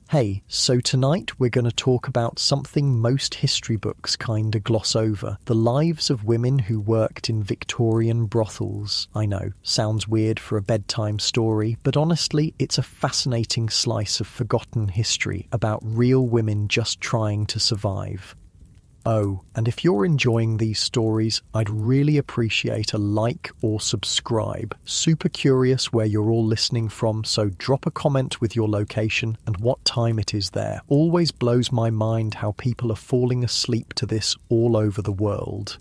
Hey, so tonight we're going to talk about something most history books kinda gloss over. The lives of women who worked in Victorian brothels. I know, sounds weird for a bedtime story, but honestly, it's a fascinating slice of forgotten history about real women just trying to survive. Oh, and if you're enjoying these stories, I'd really appreciate a like or subscribe. Super curious where you're all listening from, so drop a comment with your location and what time it is there. Always blows my mind how people are falling asleep to this all over the world.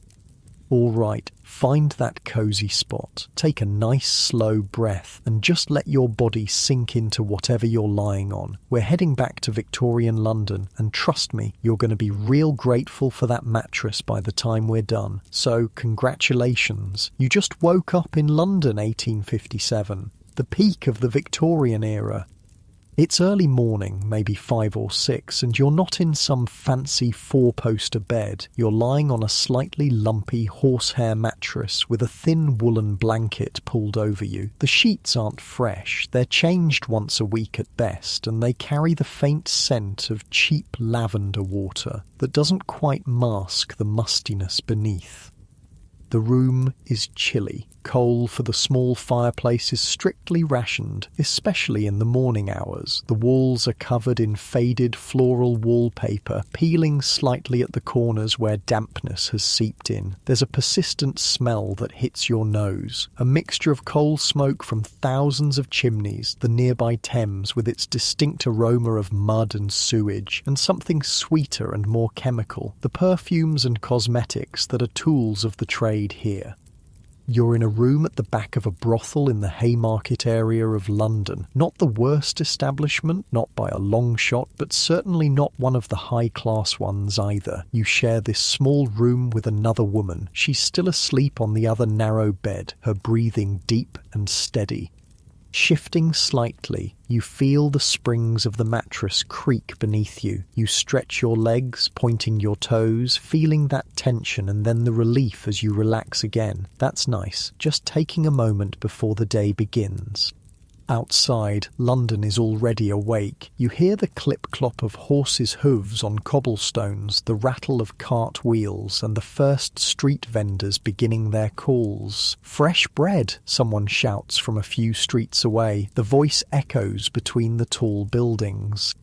Alright, find that cozy spot, take a nice slow breath and just let your body sink into whatever you're lying on. We're heading back to Victorian London and trust me, you're going to be real grateful for that mattress by the time we're done. So congratulations, you just woke up in London 1857, the peak of the Victorian era. It's early morning, maybe 5 or 6, and you're not in some fancy 4-poster bed. You're lying on a slightly lumpy horsehair mattress with a thin woolen blanket pulled over you. The sheets aren't fresh, they're changed once a week at best, and they carry the faint scent of cheap lavender water that doesn't quite mask the mustiness beneath. The room is chilly. Coal for the small fireplace is strictly rationed, especially in the morning hours. The walls are covered in faded floral wallpaper, peeling slightly at the corners where dampness has seeped in. There's a persistent smell that hits your nose, a mixture of coal smoke from thousands of chimneys, the nearby Thames with its distinct aroma of mud and sewage, and something sweeter and more chemical, the perfumes and cosmetics that are tools of the trade here. You're in a room at the back of a brothel in the Haymarket area of London. Not the worst establishment, not by a long shot, but certainly not one of the high-class ones either. You share this small room with another woman. She's still asleep on the other narrow bed, her breathing deep and steady. Shifting slightly, you feel the springs of the mattress creak beneath you. You stretch your legs, pointing your toes, feeling that tension and then the relief as you relax again. That's nice, just taking a moment before the day begins. Outside, London is already awake. You hear the clip-clop of horses' hooves on cobblestones, the rattle of cart wheels, and the first street vendors beginning their calls. "Fresh bread," someone shouts from a few streets away. The voice echoes between the tall buildings.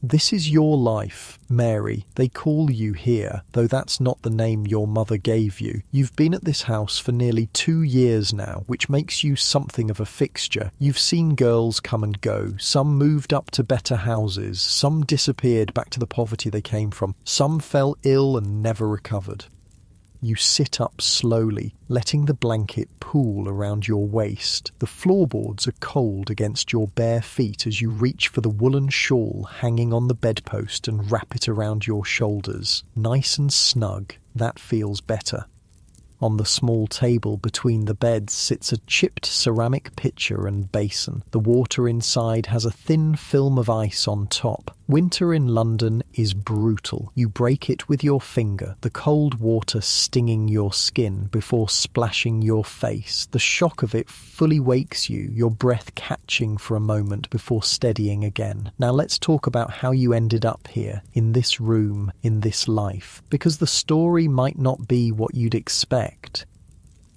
"This is your life, Mary. They call you here, though that's not the name your mother gave you. You've been at this house for nearly 2 years now, which makes you something of a fixture. You've seen girls come and go. Some moved up to better houses. Some disappeared back to the poverty they came from. Some fell ill and never recovered." You sit up slowly, letting the blanket pool around your waist. The floorboards are cold against your bare feet as you reach for the woolen shawl hanging on the bedpost and wrap it around your shoulders. Nice and snug, that feels better. On the small table between the beds sits a chipped ceramic pitcher and basin. The water inside has a thin film of ice on top. Winter in London is brutal. You break it with your finger, the cold water stinging your skin before splashing your face. The shock of it fully wakes you, your breath catching for a moment before steadying again. Now let's talk about how you ended up here, in this room, in this life, because the story might not be what you'd expect.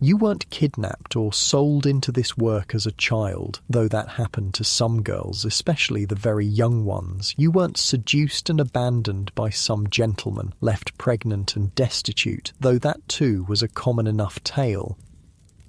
You weren't kidnapped or sold into this work as a child, though that happened to some girls, especially the very young ones. You weren't seduced and abandoned by some gentleman, left pregnant and destitute, though that too was a common enough tale.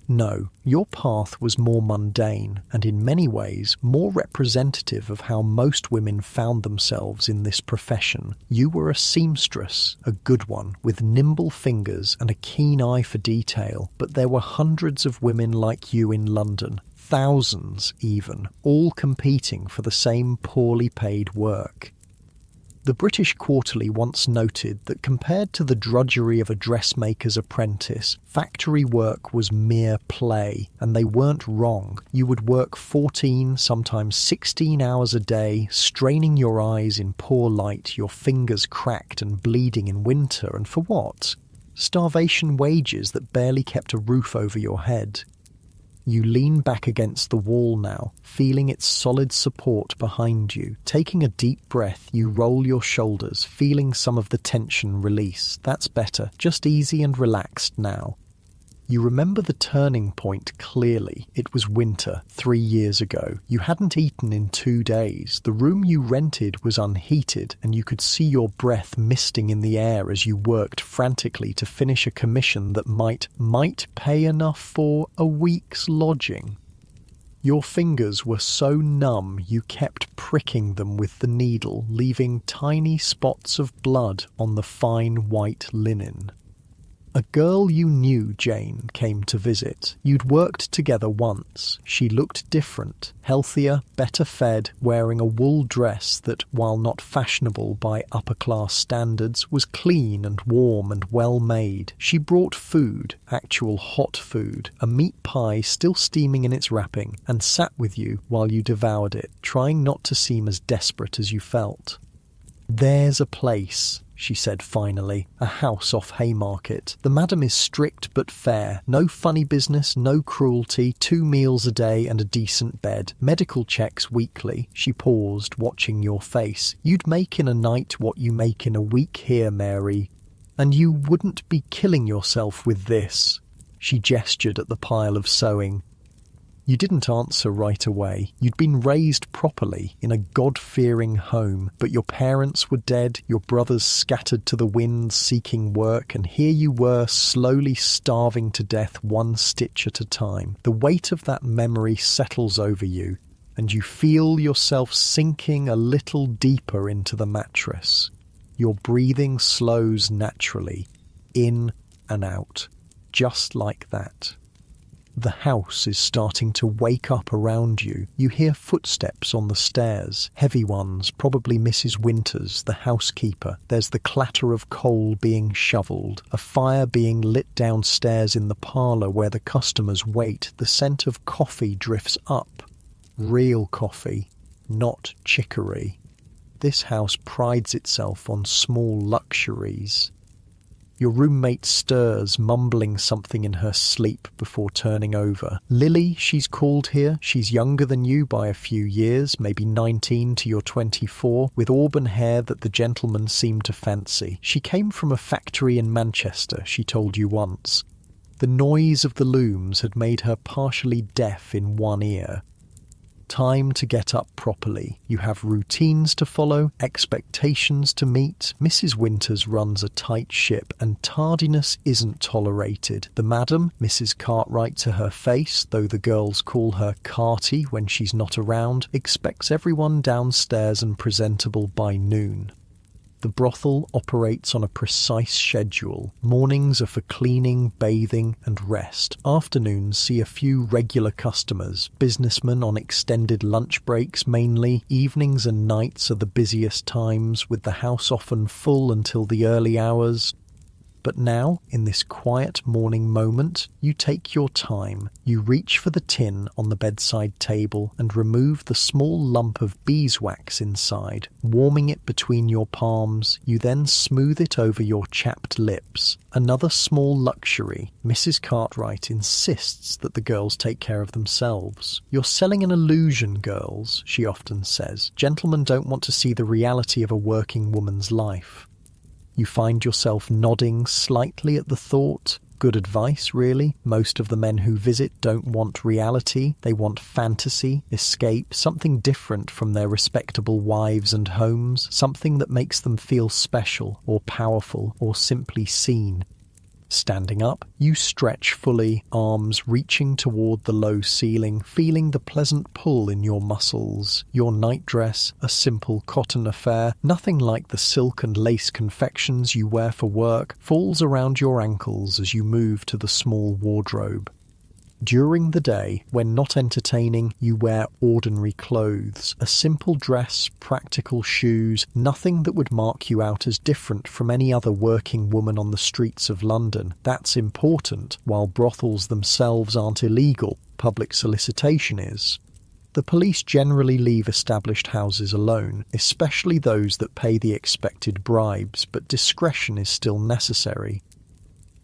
No, your path was more mundane, and in many ways more representative of how most women found themselves in this profession. You were a seamstress, a good one, with nimble fingers and a keen eye for detail, but there were hundreds of women like you in London, thousands even, all competing for the same poorly paid work. The British Quarterly once noted that compared to the drudgery of a dressmaker's apprentice, factory work was mere play, and they weren't wrong. You would work 14, sometimes 16 hours a day, straining your eyes in poor light, your fingers cracked and bleeding in winter, and for what? Starvation wages that barely kept a roof over your head. You lean back against the wall now, feeling its solid support behind you. Taking a deep breath, you roll your shoulders, feeling some of the tension release. That's better, just easy and relaxed now. You remember the turning point clearly. It was winter, 3 years ago. You hadn't eaten in 2 days. The room you rented was unheated, and you could see your breath misting in the air as you worked frantically to finish a commission that might pay enough for a week's lodging. Your fingers were so numb you kept pricking them with the needle, leaving tiny spots of blood on the fine white linen. A girl you knew, Jane, came to visit. You'd worked together once. She looked different, healthier, better fed, wearing a wool dress that, while not fashionable by upper-class standards, was clean and warm and well-made. She brought food, actual hot food, a meat pie still steaming in its wrapping, and sat with you while you devoured it, trying not to seem as desperate as you felt. "There's a place," she said finally, "a house off Haymarket. The madam is strict but fair. No funny business, no cruelty, 2 meals a day and a decent bed. Medical checks weekly." She paused, watching your face. "You'd make in a night what you make in a week here, Mary. And you wouldn't be killing yourself with this." She gestured at the pile of sewing. You didn't answer right away. You'd been raised properly, in a God-fearing home, but your parents were dead, your brothers scattered to the winds seeking work, and here you were slowly starving to death 1 stitch at a time. The weight of that memory settles over you, and you feel yourself sinking a little deeper into the mattress. Your breathing slows naturally, in and out, just like that. The house is starting to wake up around you. You hear footsteps on the stairs, heavy ones, probably Mrs. Winters, the housekeeper. There's the clatter of coal being shoveled, a fire being lit downstairs in the parlour where the customers wait. The scent of coffee drifts up. Real coffee, not chicory. This house prides itself on small luxuries. Your roommate stirs, mumbling something in her sleep before turning over. Lily, she's called here. She's younger than you by a few years, maybe 19 to your 24, with auburn hair that the gentleman seemed to fancy. She came from a factory in Manchester, she told you once. The noise of the looms had made her partially deaf in one ear. Time to get up properly. You have routines to follow, expectations to meet. Mrs. Winters runs a tight ship, and tardiness isn't tolerated. The madam, Mrs. Cartwright to her face, though the girls call her Carty when she's not around, expects everyone downstairs and presentable by noon. The brothel operates on a precise schedule. Mornings are for cleaning, bathing and rest. Afternoons see a few regular customers, businessmen on extended lunch breaks mainly. Evenings and nights are the busiest times, with the house often full until the early hours. But now, in this quiet morning moment, you take your time. You reach for the tin on the bedside table and remove the small lump of beeswax inside. Warming it between your palms, you then smooth it over your chapped lips. Another small luxury. Mrs. Cartwright insists that the girls take care of themselves. "You're selling an illusion, girls," she often says. "Gentlemen don't want to see the reality of a working woman's life." You find yourself nodding slightly at the thought. Good advice, really. Most of the men who visit don't want reality. They want fantasy, escape, something different from their respectable wives and homes, something that makes them feel special or powerful or simply seen. Standing up, you stretch fully, arms reaching toward the low ceiling, feeling the pleasant pull in your muscles. Your nightdress, a simple cotton affair, nothing like the silk and lace confections you wear for work, falls around your ankles as you move to the small wardrobe. During the day, when not entertaining, you wear ordinary clothes, a simple dress, practical shoes, nothing that would mark you out as different from any other working woman on the streets of London. That's important. While brothels themselves aren't illegal, public solicitation is. The police generally leave established houses alone, especially those that pay the expected bribes, but discretion is still necessary.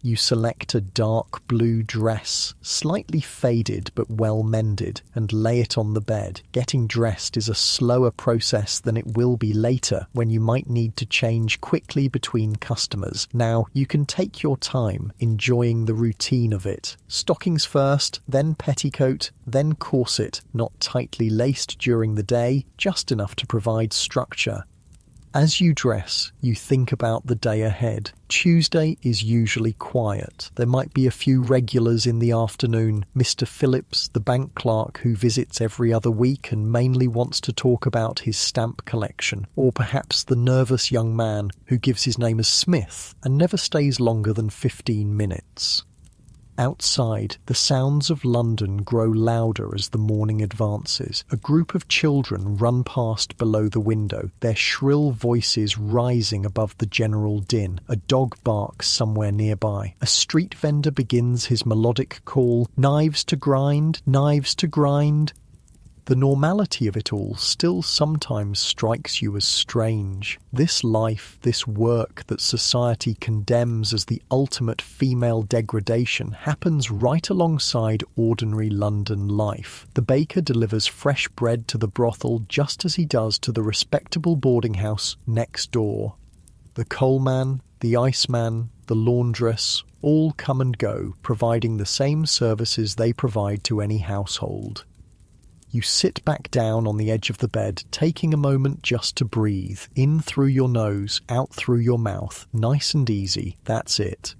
You select a dark blue dress, slightly faded but well mended, and lay it on the bed. Getting dressed is a slower process than it will be later when you might need to change quickly between customers. Now, you can take your time, enjoying the routine of it. Stockings first, then petticoat, then corset, not tightly laced during the day, just enough to provide structure. As you dress, you think about the day ahead. Tuesday is usually quiet. There might be a few regulars in the afternoon. Mr. Phillips, the bank clerk who visits every other week and mainly wants to talk about his stamp collection. Or perhaps the nervous young man who gives his name as Smith and never stays longer than 15 minutes. Outside, the sounds of London grow louder as the morning advances. A group of children run past below the window, their shrill voices rising above the general din. A dog barks somewhere nearby. A street vendor begins his melodic call, "Knives to grind, knives to grind." The normality of it all still sometimes strikes you as strange. This life, this work that society condemns as the ultimate female degradation happens right alongside ordinary London life. The baker delivers fresh bread to the brothel just as he does to the respectable boarding house next door. The coalman, the iceman, the laundress, all come and go, providing the same services they provide to any household. You sit back down on the edge of the bed, taking a moment just to breathe. In through your nose, out through your mouth. Nice and easy, that's it.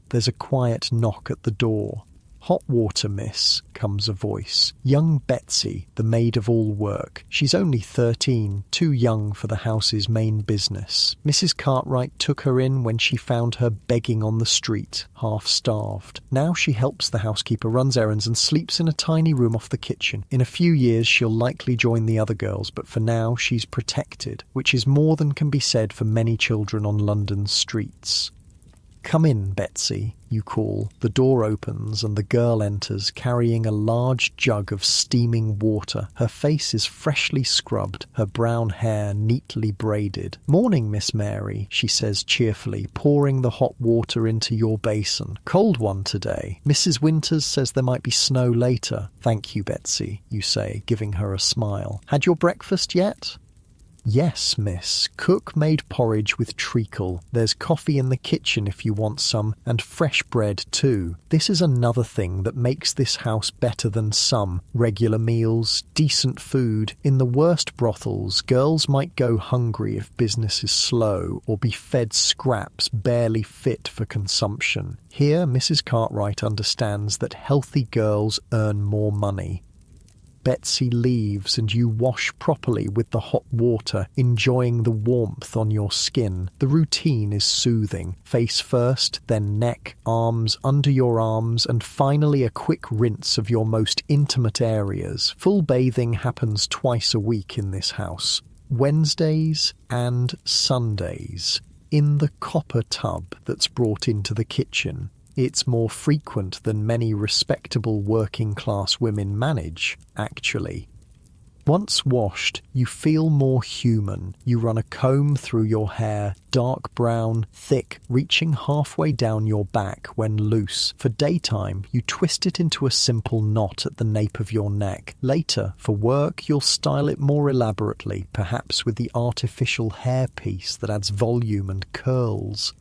There's a quiet knock at the door. "Hot water, miss," comes a voice. Young Betsy, the maid of all work. She's only 13, too young for the house's main business. Mrs. Cartwright took her in when she found her begging on the street, half-starved. Now she helps the housekeeper, runs errands, and sleeps in a tiny room off the kitchen. In a few years she'll likely join the other girls, but for now she's protected, which is more than can be said for many children on London's streets. "Come in, Betsy," you call. The door opens and the girl enters, carrying a large jug of steaming water. Her face is freshly scrubbed, her brown hair neatly braided. "Morning, Miss Mary," she says cheerfully, pouring the hot water into your basin. "Cold one today. Mrs. Winters says there might be snow later." "Thank you, Betsy," you say, giving her a smile. "Had your breakfast yet?" "Yes, miss. Cook made porridge with treacle. There's coffee in the kitchen if you want some, and fresh bread too. This is another thing that makes this house better than some. Regular meals, decent food. In the worst brothels, girls might go hungry if business is slow, or be fed scraps barely fit for consumption. Here, Mrs. Cartwright understands that healthy girls earn more money." Betsy leaves and you wash properly with the hot water, enjoying the warmth on your skin. The routine is soothing. Face first, then neck, arms, under your arms, and finally a quick rinse of your most intimate areas. Full bathing happens twice a week in this house. Wednesdays and Sundays. In the copper tub that's brought into the kitchen. It's more frequent than many respectable working-class women manage, actually. Once washed, you feel more human. You run a comb through your hair, dark brown, thick, reaching halfway down your back when loose. For daytime, you twist it into a simple knot at the nape of your neck. Later, for work, you'll style it more elaborately, perhaps with the artificial hairpiece that adds volume and curls.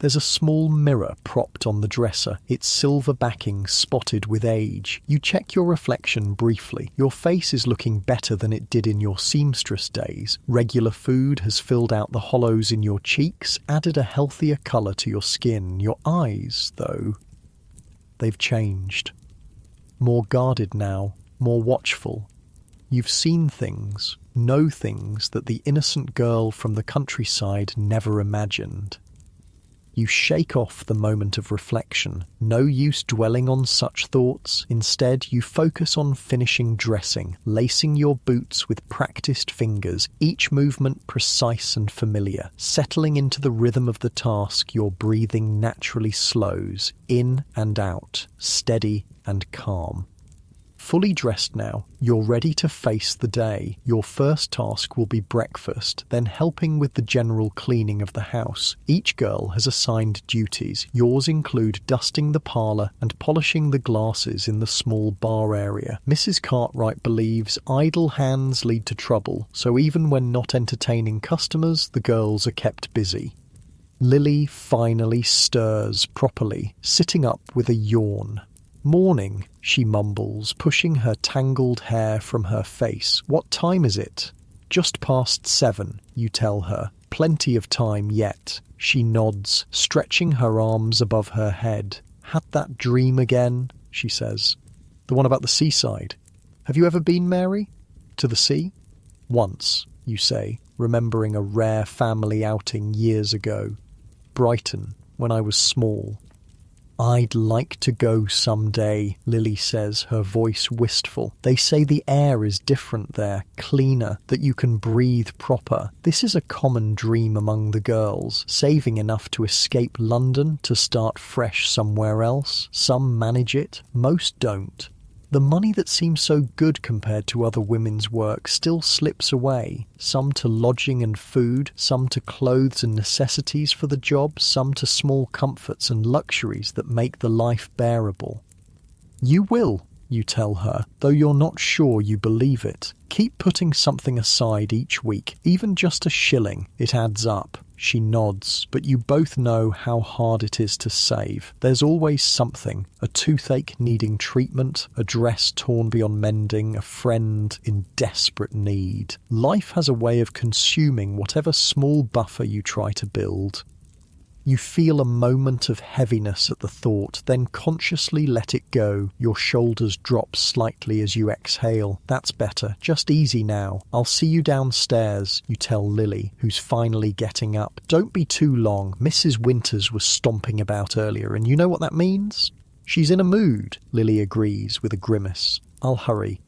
There's a small mirror propped on the dresser, its silver backing spotted with age. You check your reflection briefly. Your face is looking better than it did in your seamstress days. Regular food has filled out the hollows in your cheeks, added a healthier colour to your skin. Your eyes, though, they've changed. More guarded now, more watchful. You've seen things, know things that the innocent girl from the countryside never imagined. You shake off the moment of reflection. No use dwelling on such thoughts. Instead, you focus on finishing dressing, lacing your boots with practiced fingers, each movement precise and familiar. Settling into the rhythm of the task, your breathing naturally slows, in and out, steady and calm. fully dressed now. You're ready to face the day. Your first task will be breakfast, then helping with the general cleaning of the house. Each girl has assigned duties. Yours include dusting the parlour and polishing the glasses in the small bar area. Mrs. Cartwright believes idle hands lead to trouble, so even when not entertaining customers, the girls are kept busy. Lily finally stirs properly, sitting up with a yawn. "Morning," she mumbles, pushing her tangled hair from her face. "What time is it?" "Just past 7, you tell her. "Plenty of time yet." She nods, stretching her arms above her head. "Had that dream again," she says. "The one about the seaside. Have you ever been, Mary? To the sea?" "Once," you say, remembering a rare family outing years ago. "Brighton, when I was small." "I'd like to go someday," Lily says, her voice wistful. "They say the air is different there, cleaner, that you can breathe proper." This is a common dream among the girls, saving enough to escape London to start fresh somewhere else. Some manage it, most don't. The money that seems so good compared to other women's work still slips away, some to lodging and food, some to clothes and necessities for the job, some to small comforts and luxuries that make the life bearable. "You will," you tell her, though you're not sure you believe it. "Keep putting something aside each week, even just a shilling. It adds up." She nods, but you both know how hard it is to save. There's always something: a toothache needing treatment, a dress torn beyond mending, a friend in desperate need. Life has a way of consuming whatever small buffer you try to build. You feel a moment of heaviness at the thought, then consciously let it go. Your shoulders drop slightly as you exhale. "That's better. Just easy now. I'll see you downstairs," you tell Lily, who's finally getting up. "Don't be too long. Mrs. Winters was stomping about earlier, and you know what that means?" "She's in a mood," Lily agrees with a grimace. "I'll hurry."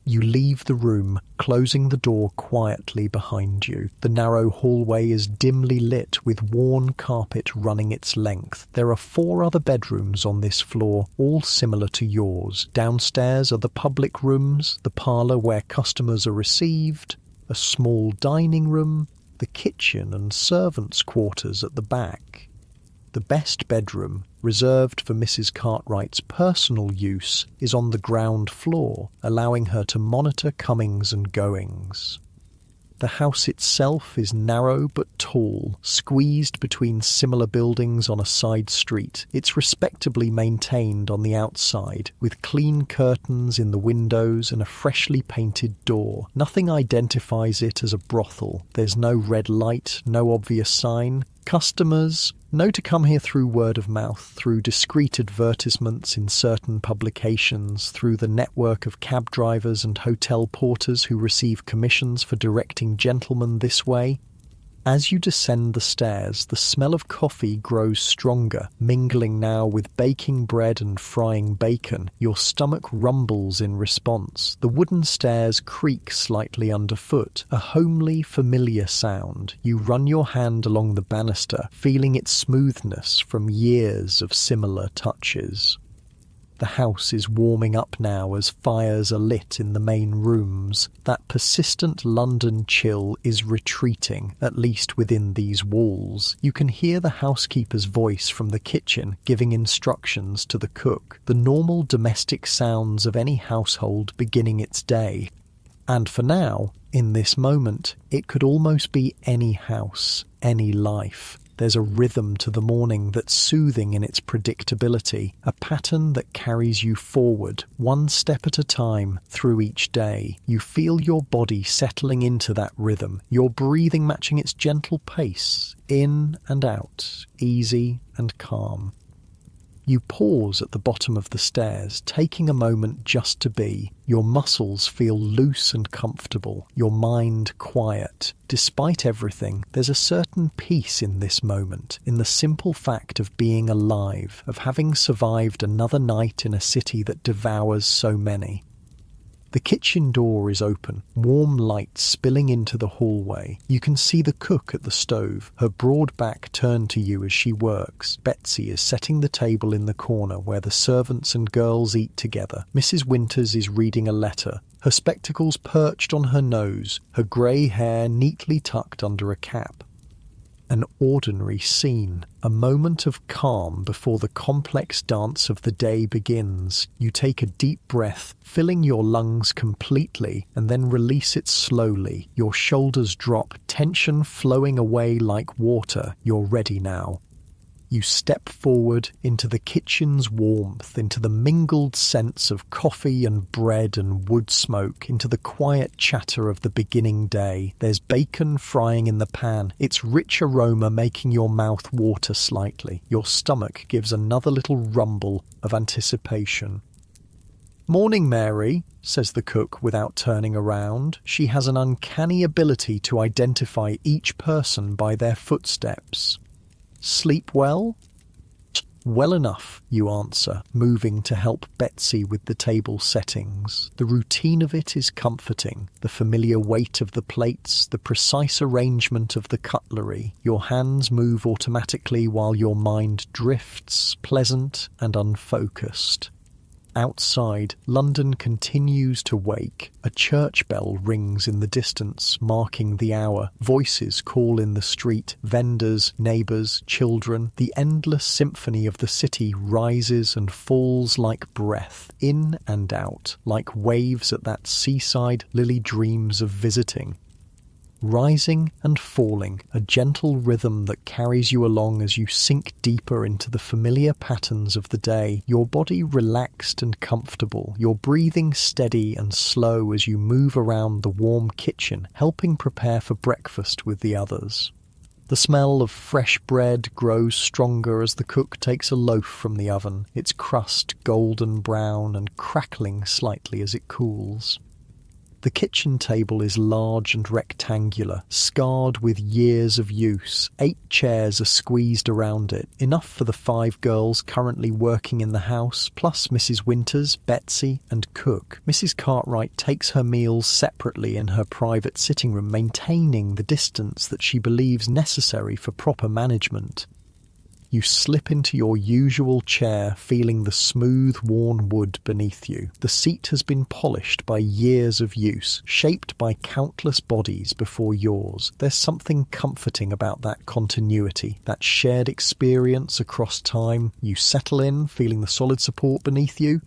You leave the room, closing the door quietly behind you. The narrow hallway is dimly lit with worn carpet running its length. There are 4 other bedrooms on this floor, all similar to yours. Downstairs are the public rooms, the parlour where customers are received, a small dining room, the kitchen and servants' quarters at the back. The best bedroom, reserved for Mrs. Cartwright's personal use, is on the ground floor, allowing her to monitor comings and goings. The house itself is narrow but tall, squeezed between similar buildings on a side street. It's respectably maintained on the outside, with clean curtains in the windows and a freshly painted door. Nothing identifies it as a brothel. There's no red light, no obvious sign. Customers know to come here through word of mouth, through discreet advertisements in certain publications, through the network of cab drivers and hotel porters who receive commissions for directing gentlemen this way. As you descend the stairs, the smell of coffee grows stronger, mingling now with baking bread and frying bacon. Your stomach rumbles in response. The wooden stairs creak slightly underfoot, a homely, familiar sound. You run your hand along the banister, feeling its smoothness from years of similar touches. The house is warming up now as fires are lit in the main rooms. That persistent London chill is retreating, at least within these walls. You can hear the housekeeper's voice from the kitchen giving instructions to the cook, the normal domestic sounds of any household beginning its day. And for now, in this moment, it could almost be any house, any life. There's a rhythm to the morning that's soothing in its predictability, a pattern that carries you forward, one step at a time, through each day. You feel your body settling into that rhythm, your breathing matching its gentle pace, in and out, easy and calm. You pause at the bottom of the stairs, taking a moment just to be. Your muscles feel loose and comfortable, your mind quiet. Despite everything, there's a certain peace in this moment, in the simple fact of being alive, of having survived another night in a city that devours so many. The kitchen door is open, warm light spilling into the hallway. You can see the cook at the stove, her broad back turned to you as she works. Betsy is setting the table in the corner where the servants and girls eat together. Mrs. Winters is reading a letter, her spectacles perched on her nose, her grey hair neatly tucked under a cap. An ordinary scene, a moment of calm before the complex dance of the day begins. You take a deep breath, filling your lungs completely, and then release it slowly. Your shoulders drop, tension flowing away like water. You're ready now. You step forward into the kitchen's warmth, into the mingled scents of coffee and bread and wood smoke, into the quiet chatter of the beginning day. There's bacon frying in the pan, its rich aroma making your mouth water slightly. Your stomach gives another little rumble of anticipation. "Morning, Mary," says the cook without turning around. She has an uncanny ability to identify each person by their footsteps. "Sleep well?" "Well enough," you answer, moving to help Betsy with the table settings. The routine of it is comforting, the familiar weight of the plates, the precise arrangement of the cutlery. Your hands move automatically while your mind drifts, pleasant and unfocused. Outside, London continues to wake. A church bell rings in the distance, marking the hour. Voices call in the street, vendors, neighbours, children. The endless symphony of the city rises and falls like breath, in and out, like waves at that seaside Lily dreams of visiting. Rising and falling, a gentle rhythm that carries you along as you sink deeper into the familiar patterns of the day, your body relaxed and comfortable, your breathing steady and slow as you move around the warm kitchen, helping prepare for breakfast with the others. The smell of fresh bread grows stronger as the cook takes a loaf from the oven, its crust golden brown and crackling slightly as it cools. The kitchen table is large and rectangular, scarred with years of use. 8 chairs are squeezed around it, enough for the 5 girls currently working in the house, plus Mrs. Winters, Betsy, and cook. Mrs. Cartwright takes her meals separately in her private sitting room, maintaining the distance that she believes necessary for proper management. You slip into your usual chair, feeling the smooth, worn wood beneath you. The seat has been polished by years of use, shaped by countless bodies before yours. There's something comforting about that continuity, that shared experience across time. You settle in, feeling the solid support beneath you.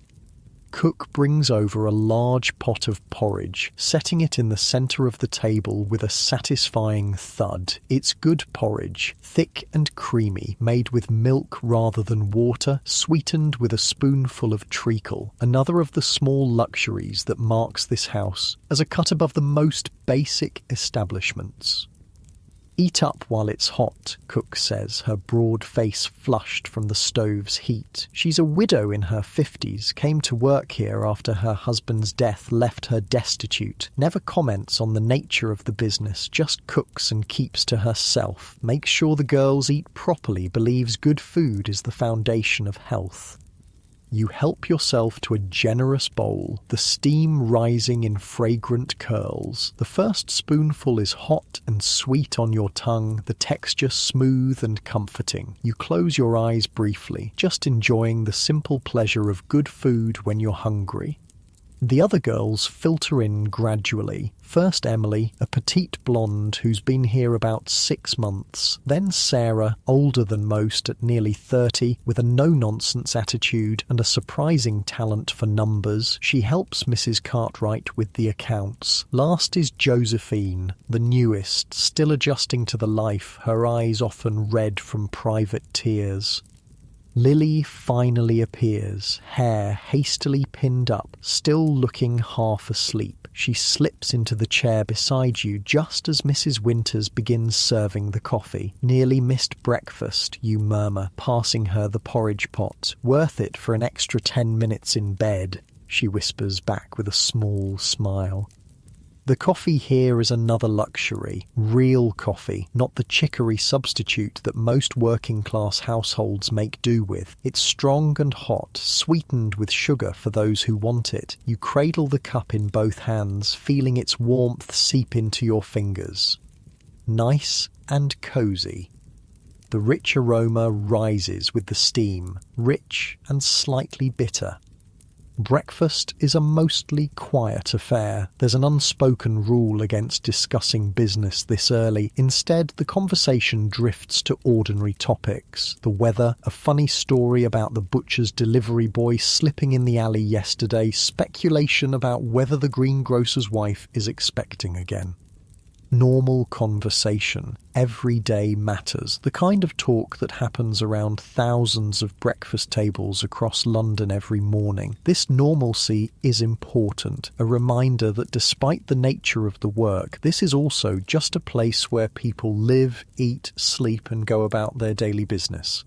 Cook brings over a large pot of porridge, setting it in the centre of the table with a satisfying thud. It's good porridge, thick and creamy, made with milk rather than water, sweetened with a spoonful of treacle, another of the small luxuries that marks this house as a cut above the most basic establishments. "Eat up while it's hot," Cook says, her broad face flushed from the stove's heat. She's a widow in her 50s, came to work here after her husband's death left her destitute, never comments on the nature of the business, just cooks and keeps to herself, makes sure the girls eat properly, believes good food is the foundation of health. You help yourself to a generous bowl, the steam rising in fragrant curls. The first spoonful is hot and sweet on your tongue, the texture smooth and comforting. You close your eyes briefly, just enjoying the simple pleasure of good food when you're hungry. The other girls filter in gradually. First Emily, a petite blonde who's been here about 6 months. Then Sarah, older than most at nearly 30, with a no-nonsense attitude and a surprising talent for numbers. She helps Mrs. Cartwright with the accounts. Last is Josephine, the newest, still adjusting to the life, her eyes often red from private tears. Lily finally appears, hair hastily pinned up, still looking half asleep. She slips into the chair beside you just as Mrs. Winters begins serving the coffee. "Nearly missed breakfast," you murmur, passing her the porridge pot. "Worth it for an extra 10 minutes in bed," she whispers back with a small smile. The coffee here is another luxury, real coffee, not the chicory substitute that most working-class households make do with. It's strong and hot, sweetened with sugar for those who want it. You cradle the cup in both hands, feeling its warmth seep into your fingers. Nice and cosy. The rich aroma rises with the steam, rich and slightly bitter. Breakfast is a mostly quiet affair. There's an unspoken rule against discussing business this early. Instead, the conversation drifts to ordinary topics. The weather, a funny story about the butcher's delivery boy slipping in the alley yesterday, speculation about whether the greengrocer's wife is expecting again. Normal conversation, everyday matters, the kind of talk that happens around thousands of breakfast tables across London every morning. This normalcy is important, a reminder that despite the nature of the work, this is also just a place where people live, eat, sleep, and go about their daily business.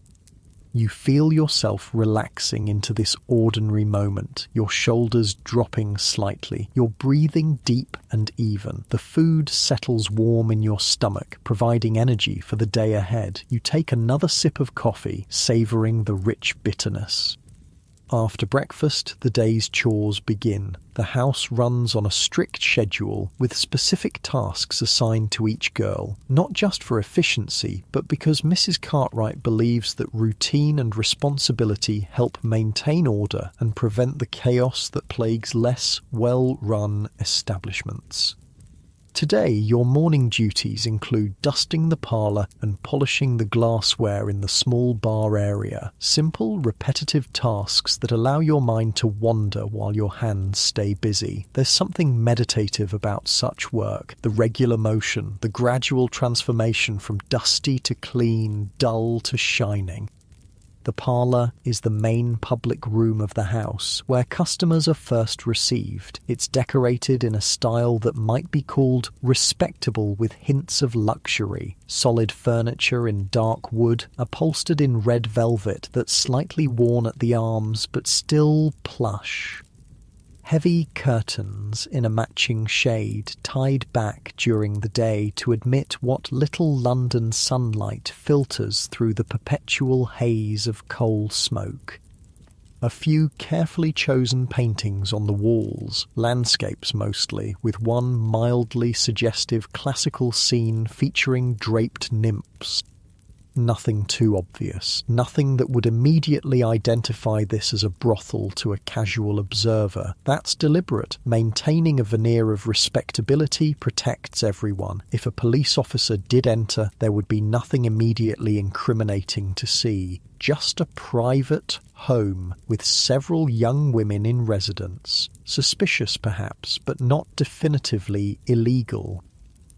You feel yourself relaxing into this ordinary moment, your shoulders dropping slightly, your breathing deep and even. The food settles warm in your stomach, providing energy for the day ahead. You take another sip of coffee, savouring the rich bitterness. After breakfast, the day's chores begin. The house runs on a strict schedule with specific tasks assigned to each girl, not just for efficiency, but because Mrs. Cartwright believes that routine and responsibility help maintain order and prevent the chaos that plagues less well-run establishments. Today, your morning duties include dusting the parlour and polishing the glassware in the small bar area. Simple, repetitive tasks that allow your mind to wander while your hands stay busy. There's something meditative about such work. The regular motion, the gradual transformation from dusty to clean, dull to shining. The parlour is the main public room of the house, where customers are first received. It's decorated in a style that might be called respectable with hints of luxury. Solid furniture in dark wood, upholstered in red velvet that's slightly worn at the arms but still plush. Heavy curtains in a matching shade tied back during the day to admit what little London sunlight filters through the perpetual haze of coal smoke. A few carefully chosen paintings on the walls, landscapes mostly, with one mildly suggestive classical scene featuring draped nymphs. Nothing too obvious, nothing that would immediately identify this as a brothel to a casual observer. That's deliberate. Maintaining a veneer of respectability protects everyone. If a police officer did enter, there would be nothing immediately incriminating to see. Just a private home with several young women in residence. Suspicious perhaps, but not definitively illegal.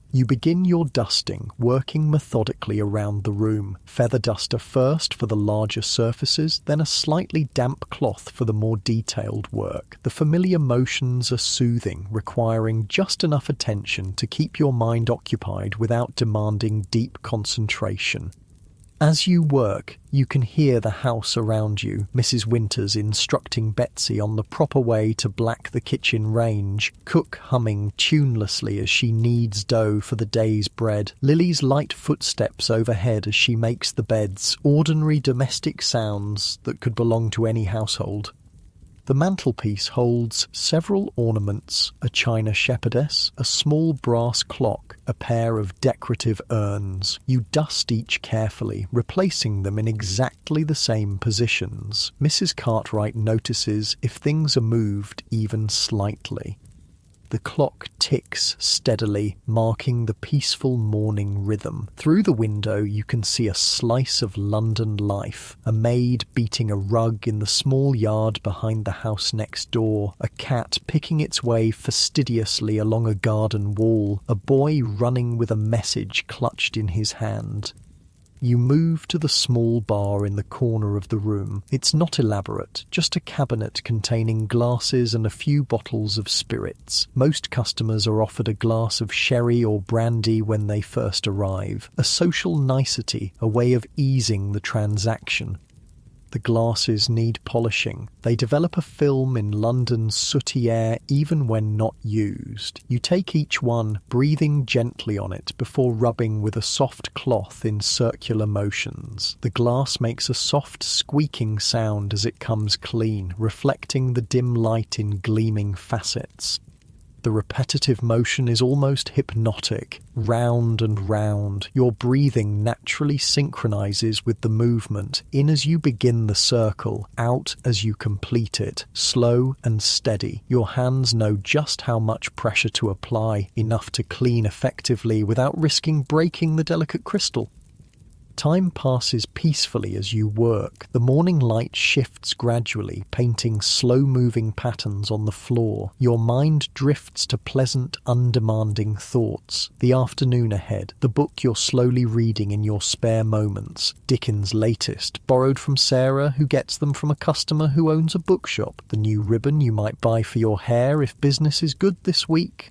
You begin your dusting, working methodically around the room. Feather duster first for the larger surfaces, then a slightly damp cloth for the more detailed work. The familiar motions are soothing, requiring just enough attention to keep your mind occupied without demanding deep concentration. As you work, you can hear the house around you, Mrs. Winters instructing Betsy on the proper way to black the kitchen range, cook humming tunelessly as she kneads dough for the day's bread, Lily's light footsteps overhead as she makes the beds, ordinary domestic sounds that could belong to any household. The mantelpiece holds several ornaments, a china shepherdess, a small brass clock, a pair of decorative urns. You dust each carefully, replacing them in exactly the same positions. Mrs. Cartwright notices if things are moved even slightly. The clock ticks steadily, marking the peaceful morning rhythm. Through the window you can see a slice of London life. A maid beating a rug in the small yard behind the house next door. A cat picking its way fastidiously along a garden wall. A boy running with a message clutched in his hand. You move to the small bar in the corner of the room. It's not elaborate, just a cabinet containing glasses and a few bottles of spirits. Most customers are offered a glass of sherry or brandy when they first arrive. A social nicety, a way of easing the transaction. The The glasses need polishing. They develop a film in London's sooty air even when not used. You take each one, breathing gently on it before rubbing with a soft cloth in circular motions. The glass makes a soft squeaking sound as it comes clean, reflecting the dim light in gleaming facets. The repetitive motion is almost hypnotic, round and round. Your breathing naturally synchronizes with the movement, in as you begin the circle, out as you complete it, slow and steady. Your hands know just how much pressure to apply, enough to clean effectively without risking breaking the delicate crystal. Time passes peacefully as you work. The morning light shifts gradually, painting slow-moving patterns on the floor. Your mind drifts to pleasant, undemanding thoughts. The afternoon ahead, the book you're slowly reading in your spare moments, Dickens' latest, borrowed from Sarah, who gets them from a customer who owns a bookshop, the new ribbon you might buy for your hair if business is good this week.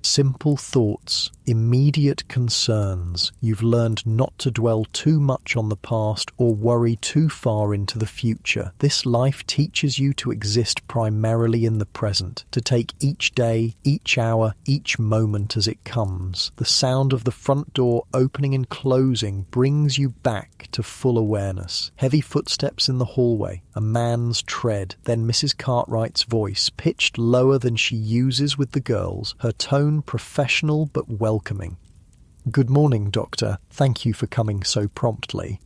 Simple thoughts, immediate concerns. You've learned not to dwell too much on the past or worry too far into the future. This life teaches you to exist primarily in the present, to take each day, each hour, each moment as it comes. The sound of the front door opening and closing brings you back to full awareness. Heavy footsteps in the hallway, a man's tread, then Mrs. Cartwright's voice, pitched lower than she uses with the girls, her tone professional but welcoming. "Good morning, Doctor. Thank you for coming so promptly."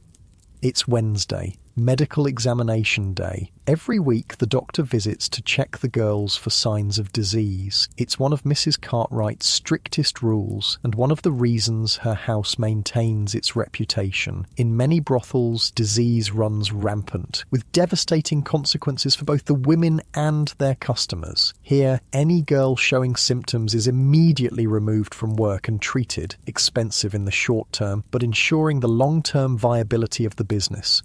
It's Wednesday, medical examination day. Every week the doctor visits to check the girls for signs of disease. It's one of Mrs. Cartwright's strictest rules, and one of the reasons her house maintains its reputation. In many brothels, disease runs rampant, with devastating consequences for both the women and their customers. Here, any girl showing symptoms is immediately removed from work and treated, expensive in the short term, but ensuring the long-term viability of the business.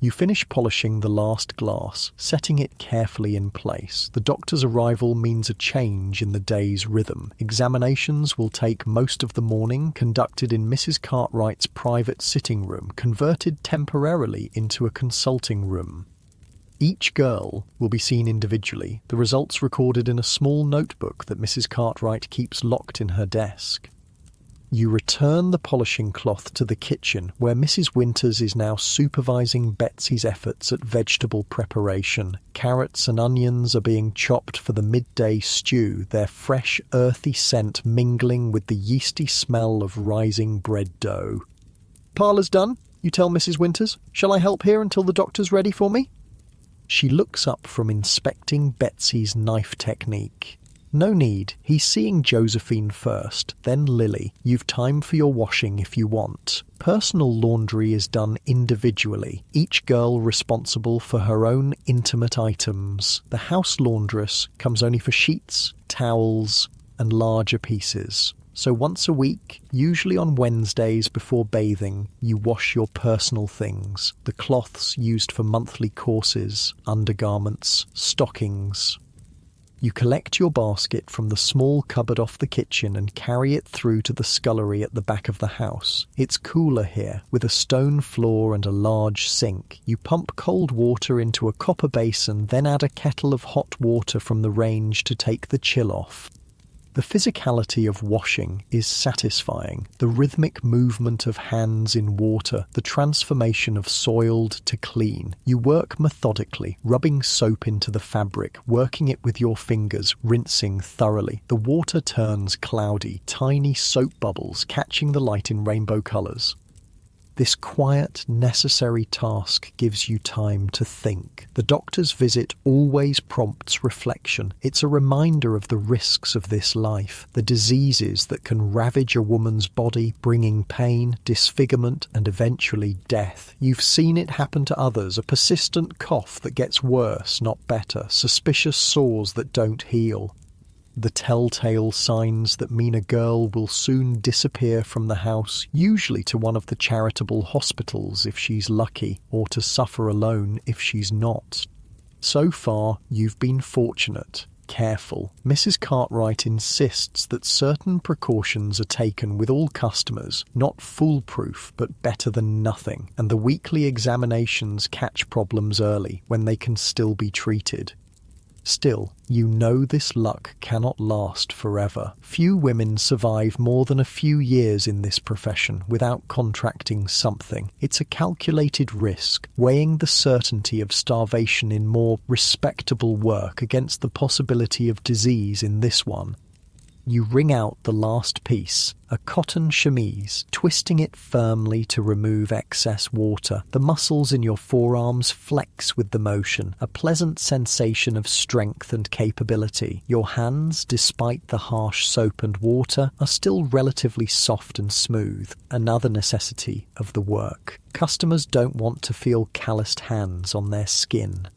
You finish polishing the last glass, setting it carefully in place. The doctor's arrival means a change in the day's rhythm. Examinations will take most of the morning, conducted in Mrs. Cartwright's private sitting room, converted temporarily into a consulting room. Each girl will be seen individually, the results recorded in a small notebook that Mrs. Cartwright keeps locked in her desk. You return the polishing cloth to the kitchen, where Mrs. Winters is now supervising Betsy's efforts at vegetable preparation. Carrots and onions are being chopped for the midday stew, their fresh, earthy scent mingling with the yeasty smell of rising bread dough. "Parlour's done, you tell Mrs. Winters. Shall I help here until the doctor's ready for me?" She looks up from inspecting Betsy's knife technique. "No need. He's seeing Josephine first, then Lily. You've time for your washing if you want. Personal laundry is done individually, each girl responsible for her own intimate items. The house laundress comes only for sheets, towels, and larger pieces. So once a week, usually on Wednesdays before bathing, you wash your personal things, the cloths used for monthly courses, undergarments, stockings. You collect your basket from the small cupboard off the kitchen and carry it through to the scullery at the back of the house. It's cooler here, with a stone floor and a large sink. You pump cold water into a copper basin, then add a kettle of hot water from the range to take the chill off. The physicality of washing is satisfying. The rhythmic movement of hands in water, the transformation of soiled to clean. You work methodically, rubbing soap into the fabric, working it with your fingers, rinsing thoroughly. The water turns cloudy, tiny soap bubbles catching the light in rainbow colours. This quiet, necessary task gives you time to think. The doctor's visit always prompts reflection. It's a reminder of the risks of this life, the diseases that can ravage a woman's body, bringing pain, disfigurement, and eventually death. You've seen it happen to others, a persistent cough that gets worse, not better, suspicious sores that don't heal. The telltale signs that mean a girl will soon disappear from the house, usually to one of the charitable hospitals if she's lucky, or to suffer alone if she's not. So far, you've been fortunate. careful. Mrs. Cartwright insists that certain precautions are taken with all customers, not foolproof, but better than nothing, and the weekly examinations catch problems early when they can still be treated. Still, you know this luck cannot last forever. Few women survive more than a few years in this profession without contracting something. It's a calculated risk, weighing the certainty of starvation in more respectable work against the possibility of disease in this one. You wring out the last piece, a cotton chemise, twisting it firmly to remove excess water. The muscles in your forearms flex with the motion, a pleasant sensation of strength and capability. Your hands, despite the harsh soap and water, are still relatively soft and smooth, another necessity of the work. Customers don't want to feel calloused hands on their skin.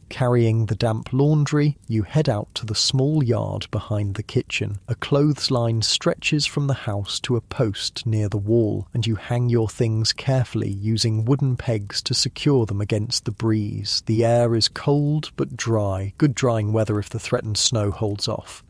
Carrying the damp laundry, you head out to the small yard behind the kitchen. A clothesline stretches from the house to a post near the wall, and you hang your things carefully using wooden pegs to secure them against the breeze. The air is cold but dry, good drying weather if the threatened snow holds off.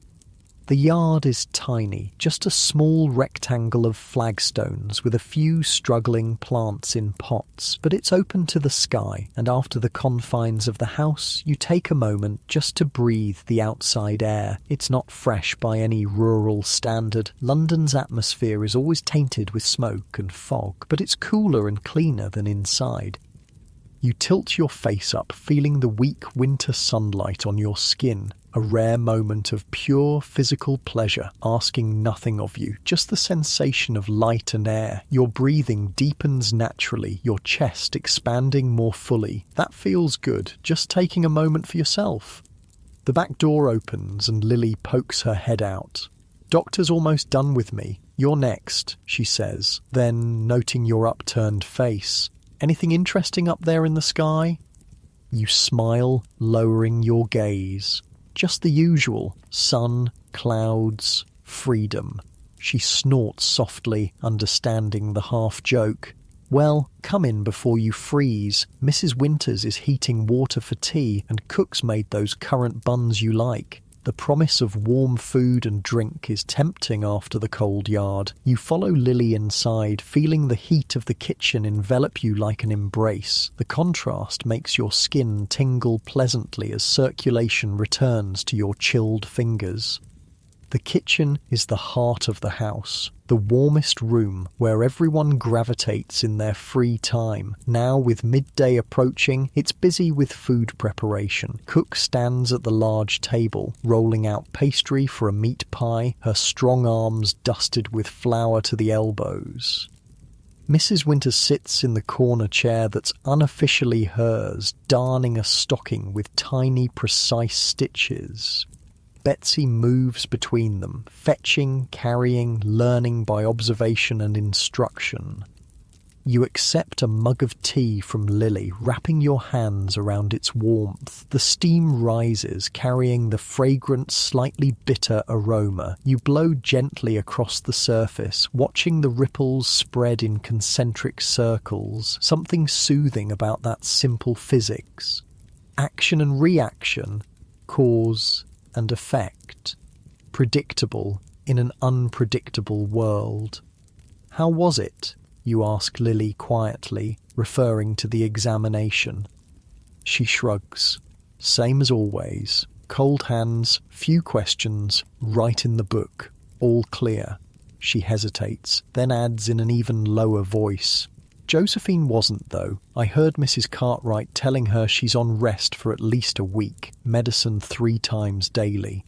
The yard is tiny, just a small rectangle of flagstones with a few struggling plants in pots, but it's open to the sky, and after the confines of the house, you take a moment just to breathe the outside air. It's not fresh by any rural standard. London's atmosphere is always tainted with smoke and fog, but it's cooler and cleaner than inside. You tilt your face up, feeling the weak winter sunlight on your skin. A rare moment of pure physical pleasure, asking nothing of you, just the sensation of light and air. Your breathing deepens naturally, your chest expanding more fully. That feels good, just taking a moment for yourself. The back door opens and Lily pokes her head out. "Doctor's almost done with me. You're next," she says. Then, noting your upturned face, "Anything interesting up there in the sky?" You smile, lowering your gaze. "Just the usual. Sun, clouds, freedom." She snorts softly, understanding the half-joke. "Well, come in before you freeze. Mrs. Winters is heating water for tea, and Cook's made those currant buns you like." The promise of warm food and drink is tempting after the cold yard. You follow Lily inside, feeling the heat of the kitchen envelop you like an embrace. The contrast makes your skin tingle pleasantly as circulation returns to your chilled fingers. The kitchen is the heart of the house, the warmest room where everyone gravitates in their free time. Now, with midday approaching, it's busy with food preparation. Cook stands at the large table, rolling out pastry for a meat pie, her strong arms dusted with flour to the elbows. Mrs. Winters sits in the corner chair that's unofficially hers, darning a stocking with tiny, precise stitches. Betsy moves between them, fetching, carrying, learning by observation and instruction. You accept a mug of tea from Lily, wrapping your hands around its warmth. The steam rises, carrying the fragrant, slightly bitter aroma. You blow gently across the surface, watching the ripples spread in concentric circles. Something soothing about that simple physics. Action and reaction, cause and effect, predictable in an unpredictable world. "How was it?" you ask Lily quietly, referring to the examination. She shrugs. "Same as always. Cold hands, few questions, right in the book. All clear." She hesitates, then adds in an even lower voice, "Josephine wasn't, though. I heard Mrs. Cartwright telling her she's on rest for at least a week, medicine 3 times daily."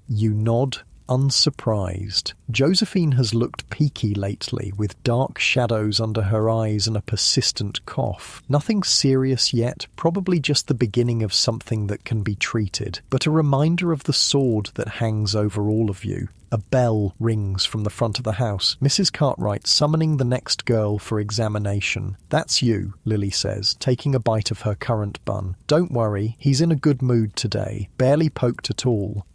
You nod, unsurprised. Josephine has looked peaky lately, with dark shadows under her eyes and a persistent cough. Nothing serious yet, probably just the beginning of something that can be treated, but a reminder of the sword that hangs over all of you. A bell rings from the front of the house. Mrs. Cartwright summoning the next girl for examination. "That's you," Lily says, taking a bite of her currant bun. "Don't worry, he's in a good mood today. Barely poked at all."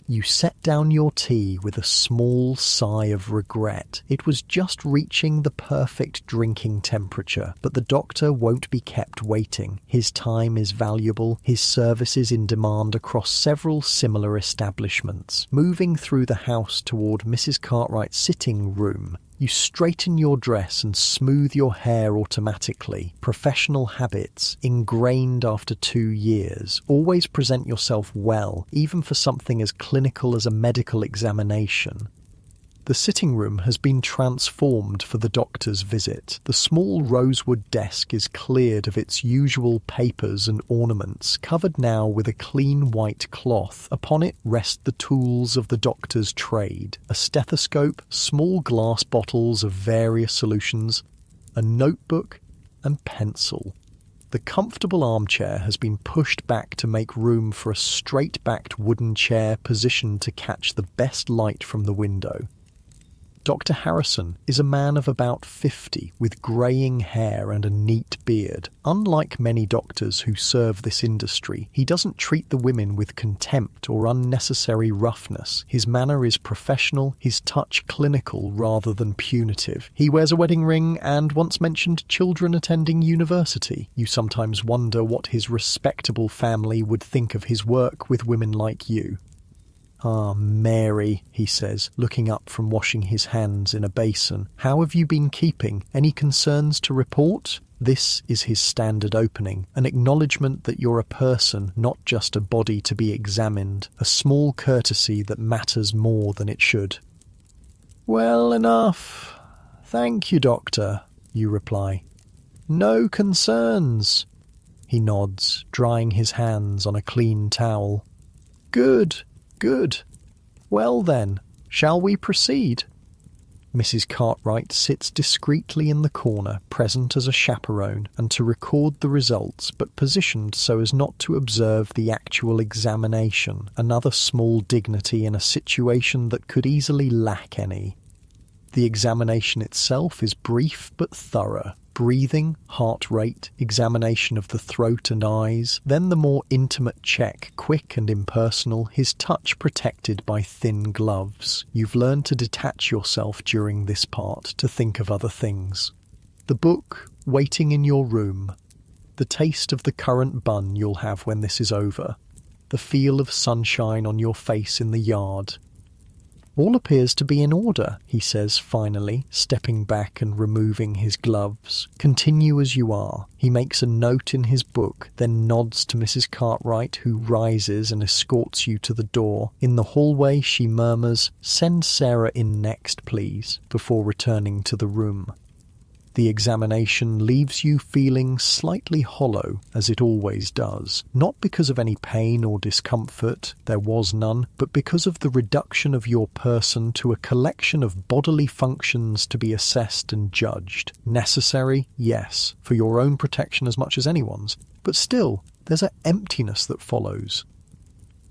You set down your tea with a small sigh of regret. It was just reaching the perfect drinking temperature, but the doctor won't be kept waiting. His time is valuable, his services in demand across several similar establishments. Moving through the house toward Mrs. Cartwright's sitting room, you straighten your dress and smooth your hair automatically. Professional habits, ingrained after 2 years. Always present yourself well, even for something as clinical as a medical examination. The sitting room has been transformed for the doctor's visit. The small rosewood desk is cleared of its usual papers and ornaments, covered now with a clean white cloth. Upon it rest the tools of the doctor's trade: a stethoscope, small glass bottles of various solutions, a notebook and pencil. The comfortable armchair has been pushed back to make room for a straight-backed wooden chair positioned to catch the best light from the window. Dr. Harrison is a man of about 50 with greying hair and a neat beard. Unlike many doctors who serve this industry, he doesn't treat the women with contempt or unnecessary roughness. His manner is professional, his touch clinical rather than punitive. He wears a wedding ring and once mentioned children attending university. You sometimes wonder what his respectable family would think of his work with women like you. "Ah, Mary," he says, looking up from washing his hands in a basin. "How have you been keeping? Any concerns to report?" This is his standard opening, an acknowledgement that you're a person, not just a body to be examined, a small courtesy that matters more than it should. "Well enough. Thank you, Doctor," you reply. "No concerns." He nods, drying his hands on a clean towel. "Good. Good. Well then, shall we proceed?" Mrs. Cartwright sits discreetly in the corner, present as a chaperone, and to record the results, but positioned so as not to observe the actual examination, another small dignity in a situation that could easily lack any. The examination itself is brief but thorough. Breathing, heart rate, examination of the throat and eyes, then the more intimate check, quick and impersonal, his touch protected by thin gloves. You've learned to detach yourself during this part, to think of other things. The book, waiting in your room. The taste of the currant bun you'll have when this is over. The feel of sunshine on your face in the yard. "All appears to be in order," he says finally, stepping back and removing his gloves. "Continue as you are." He makes a note in his book, then nods to Mrs. Cartwright, who rises and escorts you to the door. In the hallway she murmurs, "Send Sarah in next, please," before returning to the room. The examination leaves you feeling slightly hollow, as it always does, not because of any pain or discomfort, there was none, but because of the reduction of your person to a collection of bodily functions to be assessed and judged. Necessary, yes, for your own protection as much as anyone's, but still, there's an emptiness that follows.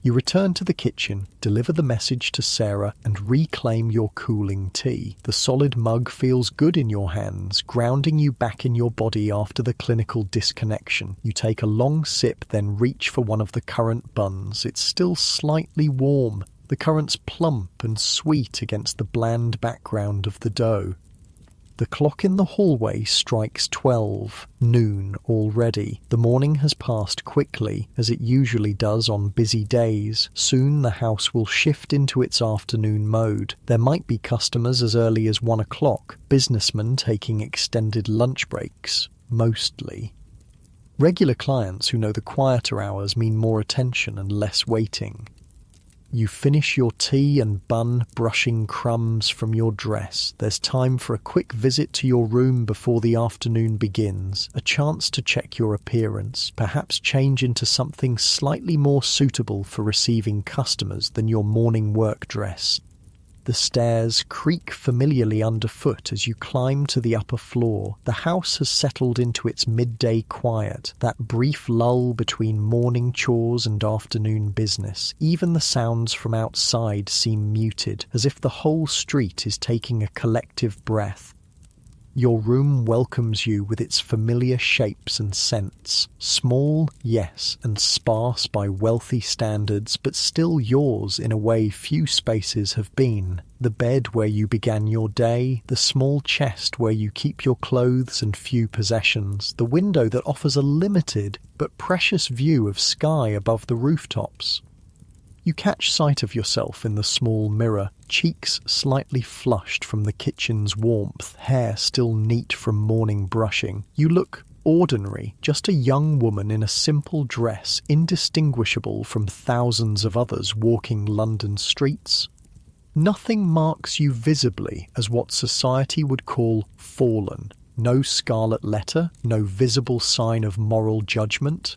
You return to the kitchen, deliver the message to Sarah, and reclaim your cooling tea. The solid mug feels good in your hands, grounding you back in your body after the clinical disconnection. You take a long sip, then reach for one of the currant buns. It's still slightly warm. The currant's plump and sweet against the bland background of the dough. The clock in the hallway strikes 12, noon already. The morning has passed quickly, as it usually does on busy days. Soon the house will shift into its afternoon mode. There might be customers as early as 1 o'clock, businessmen taking extended lunch breaks, mostly. Regular clients who know the quieter hours mean more attention and less waiting. You finish your tea and bun, brushing crumbs from your dress. There's time for a quick visit to your room before the afternoon begins, a chance to check your appearance, perhaps change into something slightly more suitable for receiving customers than your morning work dress. The stairs creak familiarly underfoot as you climb to the upper floor. The house has settled into its midday quiet, that brief lull between morning chores and afternoon business. Even the sounds from outside seem muted, as if the whole street is taking a collective breath. Your room welcomes you with its familiar shapes and scents. Small, yes, and sparse by wealthy standards, but still yours in a way few spaces have been. The bed where you began your day, the small chest where you keep your clothes and few possessions, the window that offers a limited but precious view of sky above the rooftops. You catch sight of yourself in the small mirror, cheeks slightly flushed from the kitchen's warmth, hair still neat from morning brushing. You look ordinary, just a young woman in a simple dress, indistinguishable from thousands of others walking London streets. Nothing marks you visibly as what society would call fallen. No scarlet letter, no visible sign of moral judgment.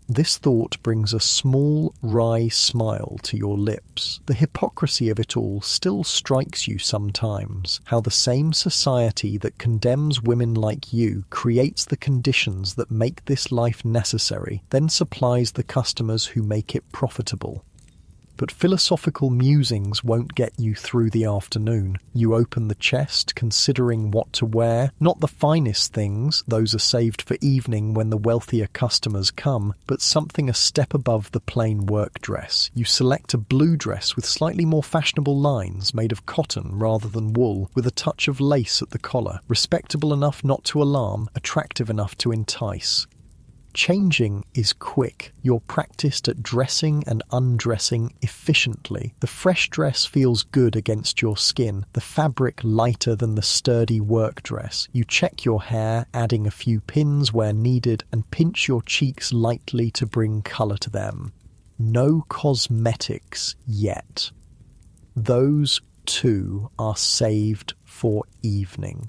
This thought brings a small, wry smile to your lips. The hypocrisy of it all still strikes you sometimes, how the same society that condemns women like you creates the conditions that make this life necessary, then supplies the customers who make it profitable. But philosophical musings won't get you through the afternoon. You open the chest, considering what to wear. Not the finest things, those are saved for evening when the wealthier customers come, but something a step above the plain work dress. You select a blue dress with slightly more fashionable lines, made of cotton rather than wool, with a touch of lace at the collar, respectable enough not to alarm, attractive enough to entice. Changing is quick. You're practiced at dressing and undressing efficiently. The fresh dress feels good against your skin, the fabric lighter than the sturdy work dress. You check your hair, adding a few pins where needed, and pinch your cheeks lightly to bring colour to them. No cosmetics yet. Those, too, are saved for evening.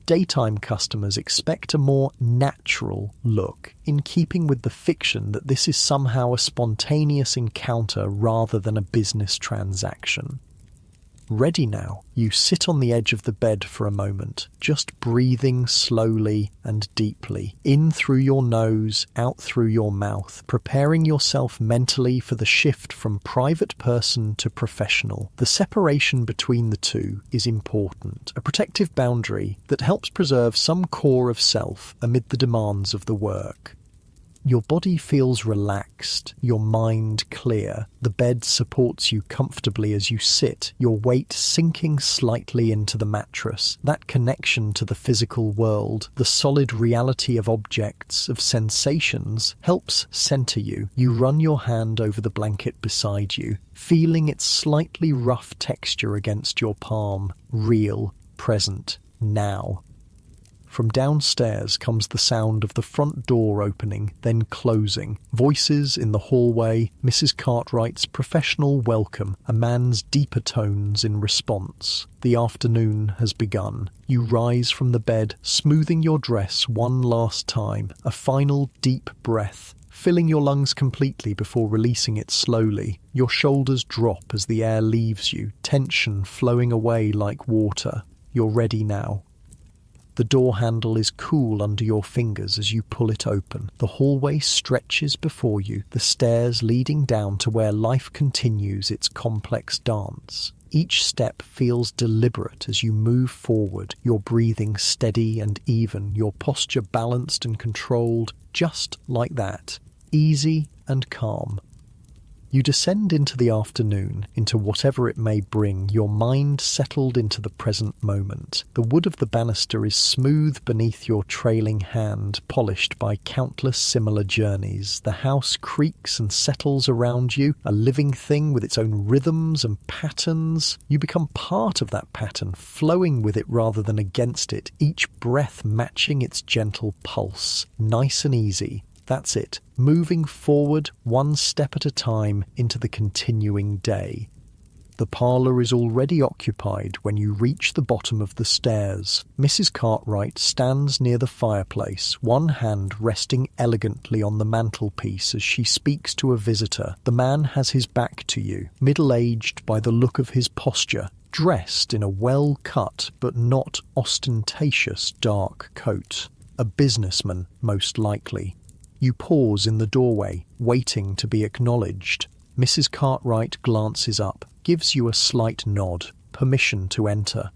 Daytime customers expect a more natural look, in keeping with the fiction that this is somehow a spontaneous encounter rather than a business transaction. Ready now, you sit on the edge of the bed for a moment, just breathing slowly and deeply, in through your nose, out through your mouth, preparing yourself mentally for the shift from private person to professional. The separation between the two is important, a protective boundary that helps preserve some core of self amid the demands of the work. Your body feels relaxed, your mind clear. The bed supports you comfortably as you sit, your weight sinking slightly into the mattress. That connection to the physical world, the solid reality of objects, of sensations, helps center you. You run your hand over the blanket beside you, feeling its slightly rough texture against your palm. Real, present, now. From downstairs comes the sound of the front door opening, then closing. Voices in the hallway, Mrs. Cartwright's professional welcome, a man's deeper tones in response. The afternoon has begun. You rise from the bed, smoothing your dress one last time, a final deep breath, filling your lungs completely before releasing it slowly. Your shoulders drop as the air leaves you, tension flowing away like water. You're ready now. The door handle is cool under your fingers as you pull it open. The hallway stretches before you, the stairs leading down to where life continues its complex dance. Each step feels deliberate as you move forward, your breathing steady and even, your posture balanced and controlled, just like that, easy and calm. You descend into the afternoon, into whatever it may bring, your mind settled into the present moment. The wood of the banister is smooth beneath your trailing hand, polished by countless similar journeys. The house creaks and settles around you, a living thing with its own rhythms and patterns. You become part of that pattern, flowing with it rather than against it, each breath matching its gentle pulse. Nice and easy. That's it, moving forward one step at a time into the continuing day. The parlour is already occupied when you reach the bottom of the stairs. Mrs. Cartwright stands near the fireplace, one hand resting elegantly on the mantelpiece as she speaks to a visitor. The man has his back to you, middle-aged by the look of his posture, dressed in a well-cut but not ostentatious dark coat. A businessman, most likely. You pause in the doorway, waiting to be acknowledged. Mrs. Cartwright glances up, gives you a slight nod, permission to enter.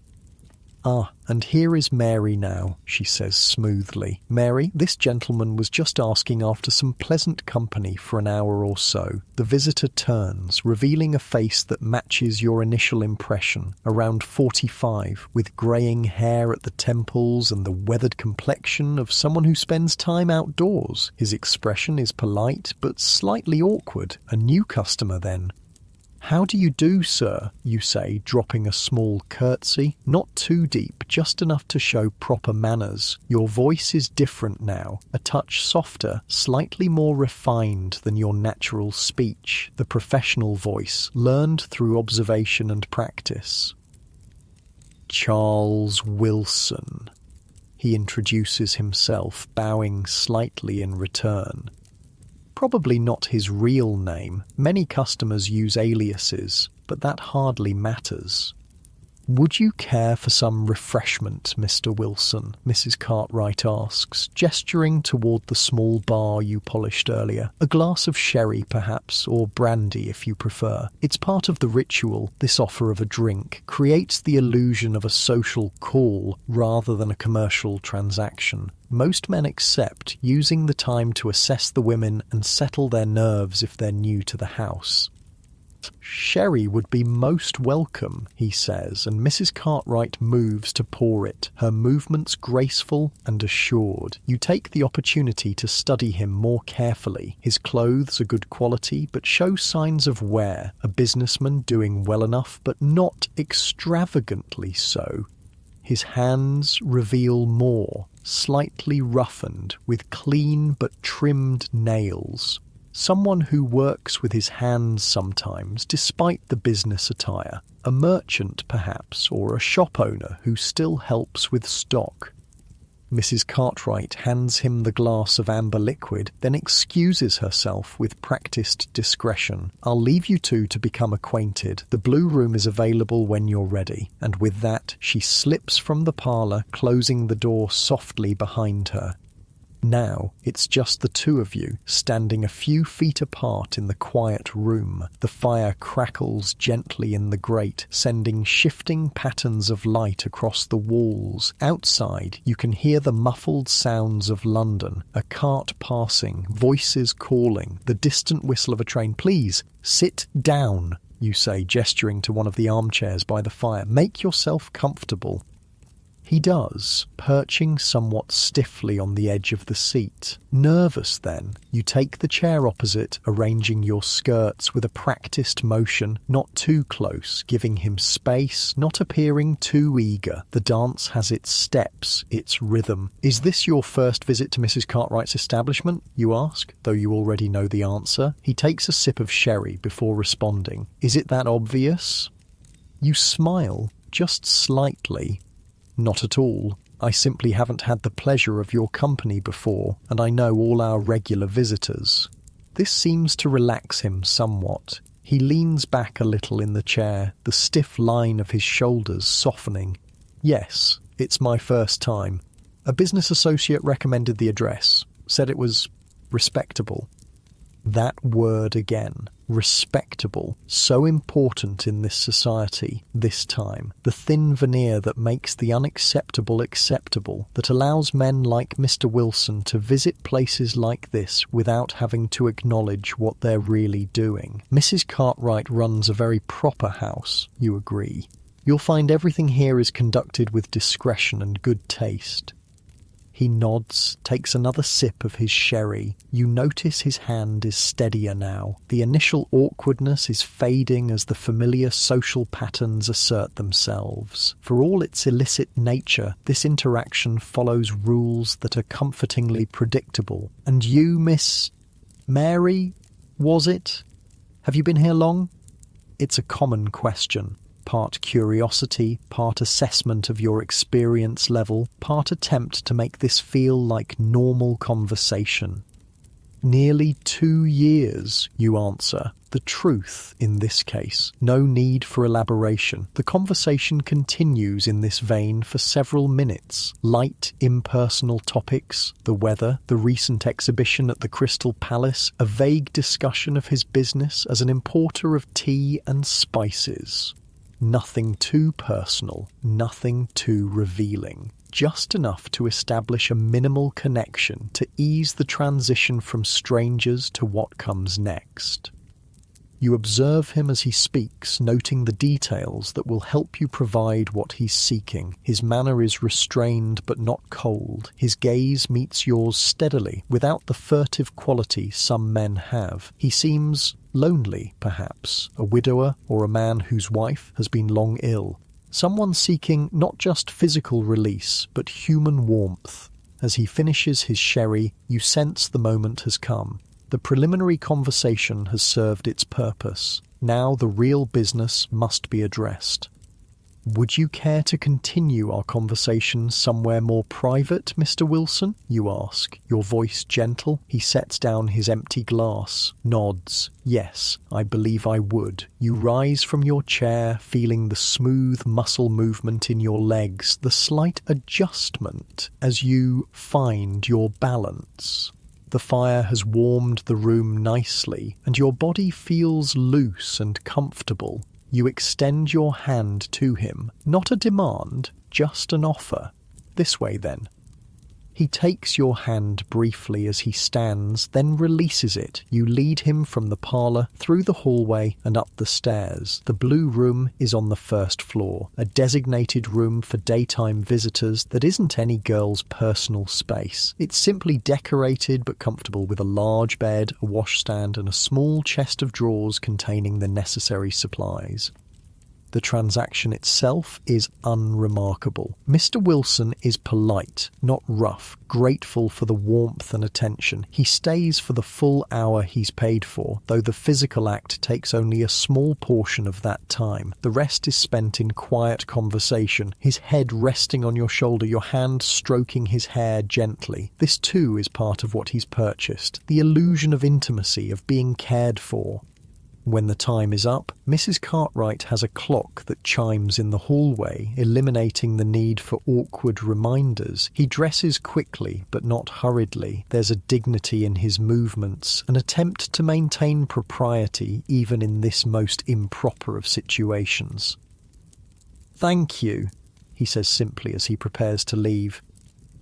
"Ah, and here is Mary now," she says smoothly. "Mary, this gentleman was just asking after some pleasant company for an hour or so." The visitor turns, revealing a face that matches your initial impression, around 45, with greying hair at the temples and the weathered complexion of someone who spends time outdoors. His expression is polite, but slightly awkward. A new customer, then. "How do you do, sir?" you say, dropping a small curtsy. Not too deep, just enough to show proper manners. Your voice is different now, a touch softer, slightly more refined than your natural speech, the professional voice, learned through observation and practice. "Charles Wilson," he introduces himself, bowing slightly in return. Probably not his real name. Many customers use aliases, but that hardly matters. "Would you care for some refreshment, Mr. Wilson?" Mrs. Cartwright asks, gesturing toward the small bar you polished earlier. "A glass of sherry, perhaps, or brandy if you prefer. It's part of the ritual. This offer of a drink creates the illusion of a social call rather than a commercial transaction. Most men accept, using the time to assess the women and settle their nerves if they're new to the house." "Sherry would be most welcome," he says, and Mrs. Cartwright moves to pour it, her movements graceful and assured. You take the opportunity to study him more carefully. His clothes are good quality, but show signs of wear. A businessman doing well enough, but not extravagantly so. His hands reveal more, slightly roughened, with clean but trimmed nails. Someone who works with his hands sometimes, despite the business attire. A merchant, perhaps, or a shop owner who still helps with stock. Mrs. Cartwright hands him the glass of amber liquid, then excuses herself with practiced discretion. "I'll leave you two to become acquainted. The blue room is available when you're ready." And with that, she slips from the parlour, closing the door softly behind her. Now, it's just the two of you, standing a few feet apart in the quiet room. The fire crackles gently in the grate, sending shifting patterns of light across the walls. Outside, you can hear the muffled sounds of London, a cart passing, voices calling, the distant whistle of a train. "Please, sit down," you say, gesturing to one of the armchairs by the fire. "Make yourself comfortable." He does, perching somewhat stiffly on the edge of the seat. Nervous, then, you take the chair opposite, arranging your skirts with a practiced motion, not too close, giving him space, not appearing too eager. The dance has its steps, its rhythm. "Is this your first visit to Mrs. Cartwright's establishment?" you ask, though you already know the answer. He takes a sip of sherry before responding. "Is it that obvious?" You smile, just slightly. "Not at all. I simply haven't had the pleasure of your company before, and I know all our regular visitors." This seems to relax him somewhat. He leans back a little in the chair, the stiff line of his shoulders softening. "Yes, it's my first time. A business associate recommended the address, said it was respectable." That word again, respectable, so important in this society, this time. The thin veneer that makes the unacceptable acceptable, that allows men like Mr. Wilson to visit places like this without having to acknowledge what they're really doing. Mrs. Cartwright runs a very proper house, you agree. You'll find everything here is conducted with discretion and good taste. He nods, takes another sip of his sherry. You notice his hand is steadier now. The initial awkwardness is fading as the familiar social patterns assert themselves. For all its illicit nature, this interaction follows rules that are comfortingly predictable. "And you, Miss Mary, was it? Have you been here long?" It's a common question. Part curiosity, part assessment of your experience level, part attempt to make this feel like normal conversation. "Nearly 2 years, you answer. The truth, in this case. No need for elaboration. The conversation continues in this vein for several minutes. Light, impersonal topics, the weather, the recent exhibition at the Crystal Palace, a vague discussion of his business as an importer of tea and spices. Nothing too personal, nothing too revealing. Just enough to establish a minimal connection to ease the transition from strangers to what comes next. You observe him as he speaks, noting the details that will help you provide what he's seeking. His manner is restrained but not cold. His gaze meets yours steadily, without the furtive quality some men have. He seems lonely, perhaps, a widower or a man whose wife has been long ill. Someone seeking not just physical release, but human warmth. As he finishes his sherry, you sense the moment has come. The preliminary conversation has served its purpose. Now the real business must be addressed. "Would you care to continue our conversation somewhere more private, Mr. Wilson?" you ask, your voice gentle. He sets down his empty glass, nods. "Yes, I believe I would." You rise from your chair, feeling the smooth muscle movement in your legs, the slight adjustment as you find your balance. The fire has warmed the room nicely, and your body feels loose and comfortable. You extend your hand to him, not a demand, just an offer. "This way, then." He takes your hand briefly as he stands, then releases it. You lead him from the parlour, through the hallway and up the stairs. The blue room is on the first floor, a designated room for daytime visitors that isn't any girl's personal space. It's simply decorated but comfortable, with a large bed, a washstand and a small chest of drawers containing the necessary supplies. The transaction itself is unremarkable. Mr. Wilson is polite, not rough, grateful for the warmth and attention. He stays for the full hour he's paid for, though the physical act takes only a small portion of that time. The rest is spent in quiet conversation, his head resting on your shoulder, your hand stroking his hair gently. This too is part of what he's purchased, the illusion of intimacy, of being cared for. When the time is up, Mrs. Cartwright has a clock that chimes in the hallway, eliminating the need for awkward reminders. He dresses quickly, but not hurriedly. There's a dignity in his movements, an attempt to maintain propriety even in this most improper of situations. "Thank you," he says simply as he prepares to leave.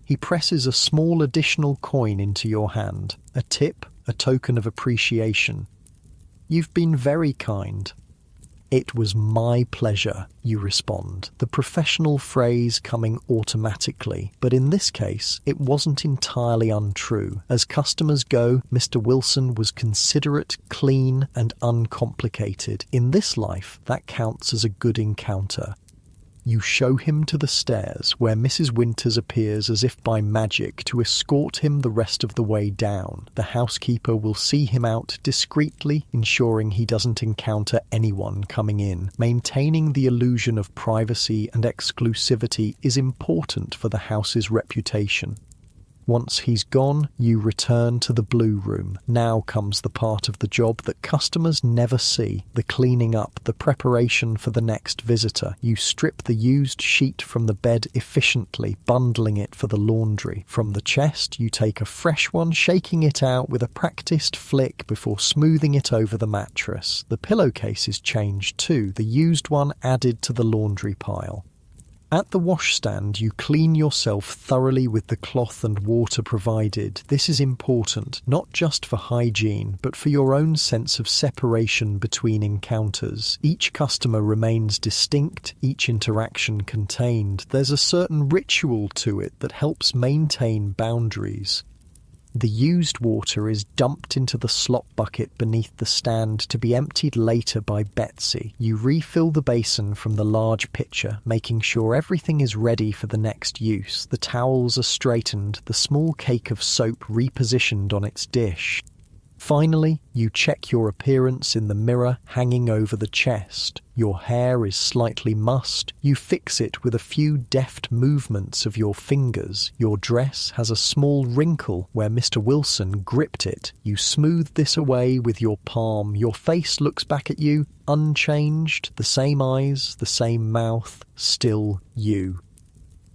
He presses a small additional coin into your hand, a tip, a token of appreciation. "You've been very kind." "It was my pleasure," you respond, the professional phrase coming automatically. But in this case, it wasn't entirely untrue. As customers go, Mr. Wilson was considerate, clean, and uncomplicated. In this life, that counts as a good encounter. You show him to the stairs, where Mrs. Winters appears as if by magic to escort him the rest of the way down. The housekeeper will see him out discreetly, ensuring he doesn't encounter anyone coming in. Maintaining the illusion of privacy and exclusivity is important for the house's reputation. Once he's gone, you return to the blue room. Now comes the part of the job that customers never see, the cleaning up, the preparation for the next visitor. You strip the used sheet from the bed efficiently, bundling it for the laundry. From the chest, you take a fresh one, shaking it out with a practiced flick before smoothing it over the mattress. The pillowcase is changed too, the used one added to the laundry pile. At the washstand, you clean yourself thoroughly with the cloth and water provided. This is important, not just for hygiene, but for your own sense of separation between encounters. Each customer remains distinct, each interaction contained. There's a certain ritual to it that helps maintain boundaries. The used water is dumped into the slop bucket beneath the stand to be emptied later by Betsy. You refill the basin from the large pitcher, making sure everything is ready for the next use. The towels are straightened, the small cake of soap repositioned on its dish. Finally, you check your appearance in the mirror hanging over the chest. Your hair is slightly mussed. You fix it with a few deft movements of your fingers. Your dress has a small wrinkle where Mr. Wilson gripped it. You smooth this away with your palm. Your face looks back at you, unchanged, the same eyes, the same mouth, still you.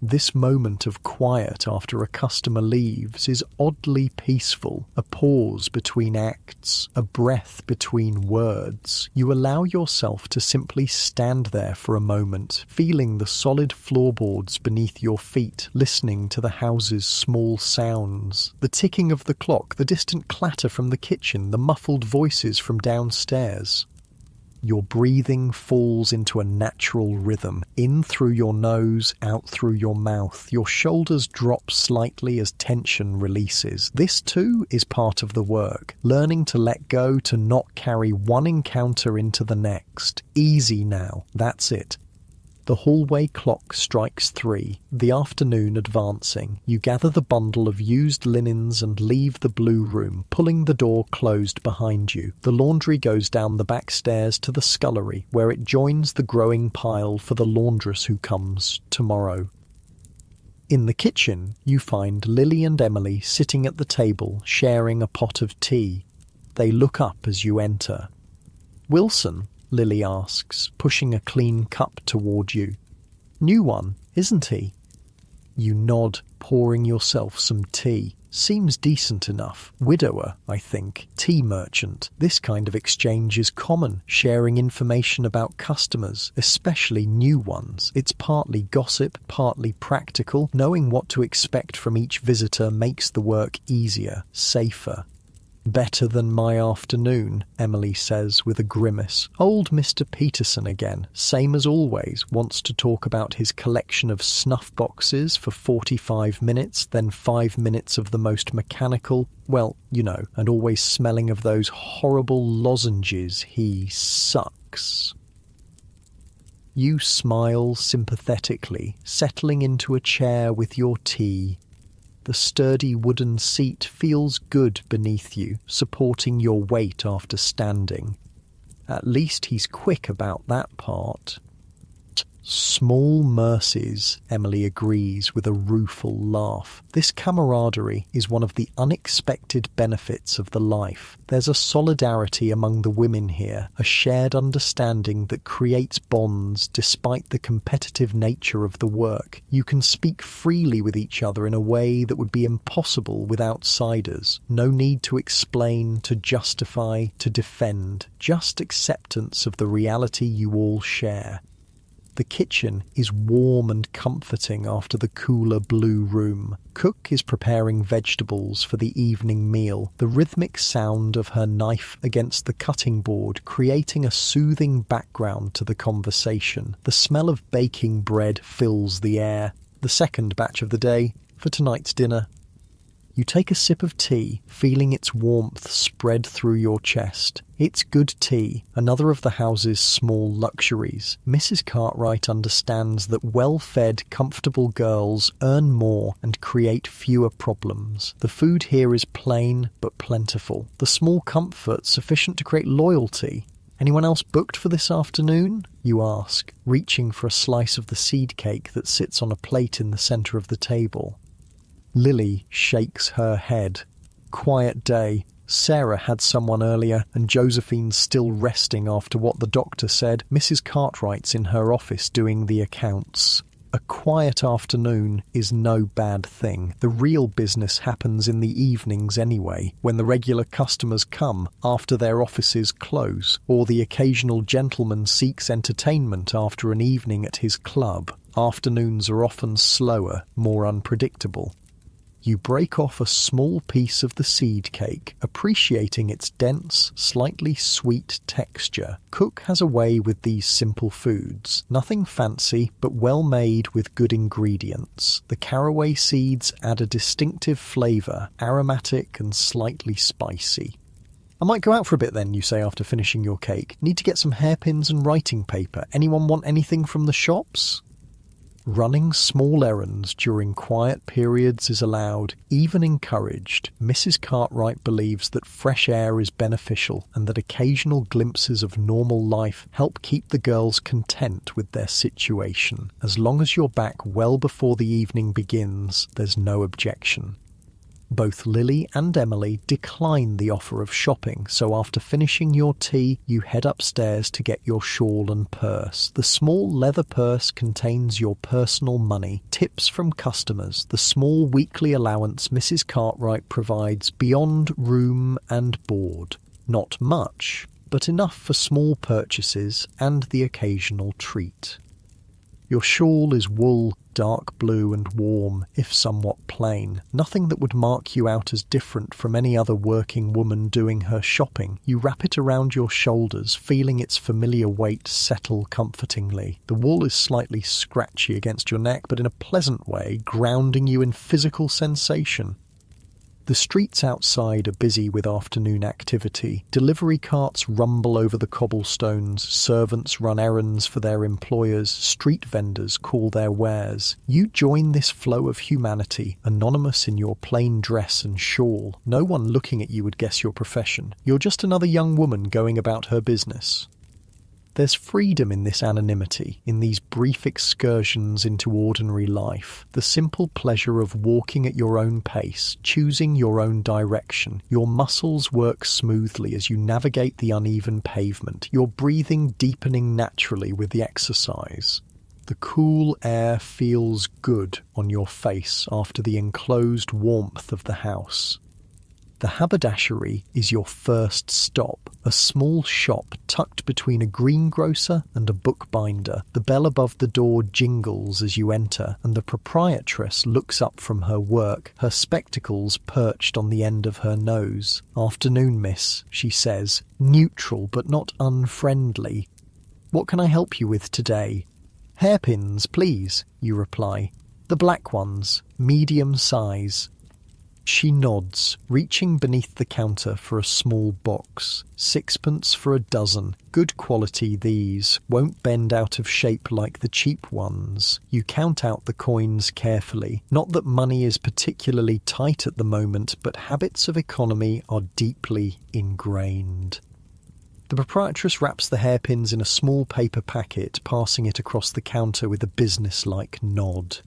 This moment of quiet after a customer leaves is oddly peaceful, a pause between acts, a breath between words. You allow yourself to simply stand there for a moment, feeling the solid floorboards beneath your feet, listening to the house's small sounds. The ticking of the clock, the distant clatter from the kitchen, the muffled voices from downstairs. Your breathing falls into a natural rhythm, in through your nose, out through your mouth. Your shoulders drop slightly as tension releases. This too is part of the work, learning to let go, to not carry one encounter into the next. Easy now, that's it. The hallway clock strikes 3, the afternoon advancing. You gather the bundle of used linens and leave the blue room, pulling the door closed behind you. The laundry goes down the back stairs to the scullery, where it joins the growing pile for the laundress who comes tomorrow. In the kitchen, you find Lily and Emily sitting at the table, sharing a pot of tea. They look up as you enter. "Wilson?" Lily asks, pushing a clean cup toward you. "New one, isn't he?" You nod, pouring yourself some tea. Seems decent enough. Widower, I think. Tea merchant. This kind of exchange is common, sharing information about customers, especially new ones. It's partly gossip, partly practical. Knowing what to expect from each visitor makes the work easier, safer. "Better than my afternoon," Emily says with a grimace. Old Mr. Peterson again, same as always, wants to talk about his collection of snuff boxes for 45 minutes, then 5 minutes of the most mechanical, well, you know, and always smelling of those horrible lozenges he sucks. You smile sympathetically, settling into a chair with your tea. The sturdy wooden seat feels good beneath you, supporting your weight after standing. At least he's quick about that part. "Small mercies," Emily agrees with a rueful laugh. This camaraderie is one of the unexpected benefits of the life. There's a solidarity among the women here, a shared understanding that creates bonds despite the competitive nature of the work. You can speak freely with each other in a way that would be impossible with outsiders. No need to explain, to justify, to defend. Just acceptance of the reality you all share. The kitchen is warm and comforting after the cooler blue room. Cook is preparing vegetables for the evening meal, the rhythmic sound of her knife against the cutting board creating a soothing background to the conversation. The smell of baking bread fills the air. The second batch of the day for tonight's dinner. You take a sip of tea, feeling its warmth spread through your chest. It's good tea, another of the house's small luxuries. Mrs. Cartwright understands that well-fed, comfortable girls earn more and create fewer problems. The food here is plain but plentiful. The small comfort sufficient to create loyalty. "Anyone else booked for this afternoon?" you ask, reaching for a slice of the seed cake that sits on a plate in the centre of the table. Lily shakes her head. "Quiet day. Sarah had someone earlier, and Josephine's still resting after what the doctor said. Mrs. Cartwright's in her office doing the accounts." A quiet afternoon is no bad thing. The real business happens in the evenings anyway, when the regular customers come after their offices close, or the occasional gentleman seeks entertainment after an evening at his club. Afternoons are often slower, more unpredictable. You break off a small piece of the seed cake, appreciating its dense, slightly sweet texture. Cook has a way with these simple foods. Nothing fancy, but well made with good ingredients. The caraway seeds add a distinctive flavour, aromatic and slightly spicy. "I might go out for a bit then," you say after finishing your cake. "Need to get some hairpins and writing paper. Anyone want anything from the shops?" Running small errands during quiet periods is allowed, even encouraged. Mrs. Cartwright believes that fresh air is beneficial and that occasional glimpses of normal life help keep the girls content with their situation. As long as you're back well before the evening begins, there's no objection. Both Lily and Emily decline the offer of shopping, so after finishing your tea, you head upstairs to get your shawl and purse. The small leather purse contains your personal money, tips from customers, the small weekly allowance Mrs. Cartwright provides beyond room and board. Not much, but enough for small purchases and the occasional treat. Your shawl is wool, dark blue and warm, if somewhat plain. Nothing that would mark you out as different from any other working woman doing her shopping. You wrap it around your shoulders, feeling its familiar weight settle comfortingly. The wool is slightly scratchy against your neck, but in a pleasant way, grounding you in physical sensation. The streets outside are busy with afternoon activity. Delivery carts rumble over the cobblestones, servants run errands for their employers, street vendors call their wares. You join this flow of humanity, anonymous in your plain dress and shawl. No one looking at you would guess your profession. You're just another young woman going about her business. There's freedom in this anonymity, in these brief excursions into ordinary life. The simple pleasure of walking at your own pace, choosing your own direction. Your muscles work smoothly as you navigate the uneven pavement, your breathing deepening naturally with the exercise. The cool air feels good on your face after the enclosed warmth of the house. The haberdashery is your first stop, a small shop tucked between a greengrocer and a bookbinder. The bell above the door jingles as you enter, and the proprietress looks up from her work, her spectacles perched on the end of her nose. "Afternoon, miss," she says, neutral but not unfriendly. "What can I help you with today?" "Hairpins, please," you reply. "The black ones, medium size." She nods, reaching beneath the counter for a small box. 6pence for a dozen. Good quality these, won't bend out of shape like the cheap ones. You count out the coins carefully. Not that money is particularly tight at the moment, but habits of economy are deeply ingrained. The proprietress wraps the hairpins in a small paper packet, passing it across the counter with a business-like nod.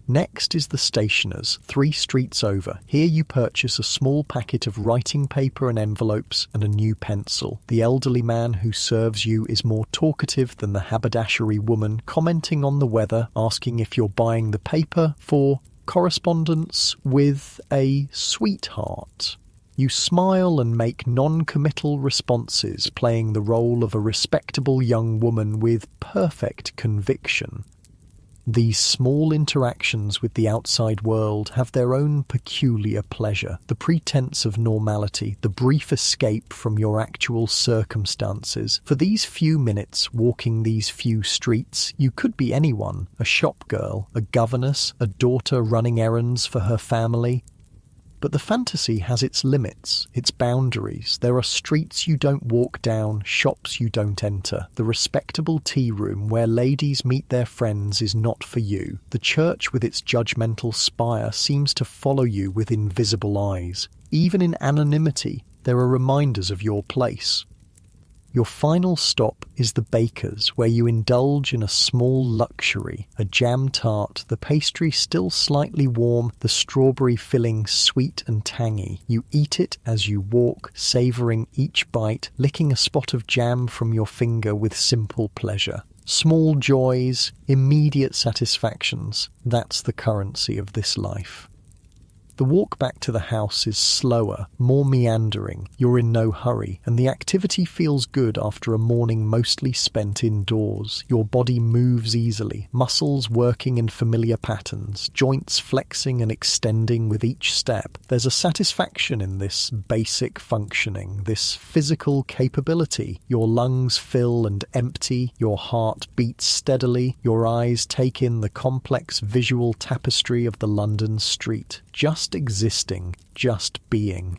Next is the stationer's, 3 streets over. Here you purchase a small packet of writing paper and envelopes and a new pencil. The elderly man who serves you is more talkative than the haberdashery woman, commenting on the weather, asking if you're buying the paper for correspondence with a sweetheart. You smile and make non-committal responses, playing the role of a respectable young woman with perfect conviction. These small interactions with the outside world have their own peculiar pleasure. The pretense of normality, the brief escape from your actual circumstances. For these few minutes walking these few streets, you could be anyone, a shop girl, a governess, a daughter running errands for her family. But the fantasy has its limits, its boundaries. There are streets you don't walk down, shops you don't enter. The respectable tea room where ladies meet their friends is not for you. The church with its judgmental spire seems to follow you with invisible eyes. Even in anonymity, there are reminders of your place. Your final stop is the baker's, where you indulge in a small luxury, a jam tart, the pastry still slightly warm, the strawberry filling sweet and tangy. You eat it as you walk, savouring each bite, licking a spot of jam from your finger with simple pleasure. Small joys, immediate satisfactions, that's the currency of this life. The walk back to the house is slower, more meandering. You're in no hurry, and the activity feels good after a morning mostly spent indoors. Your body moves easily, muscles working in familiar patterns, joints flexing and extending with each step. There's a satisfaction in this basic functioning, this physical capability. Your lungs fill and empty, your heart beats steadily, your eyes take in the complex visual tapestry of the London street. Just existing, just being.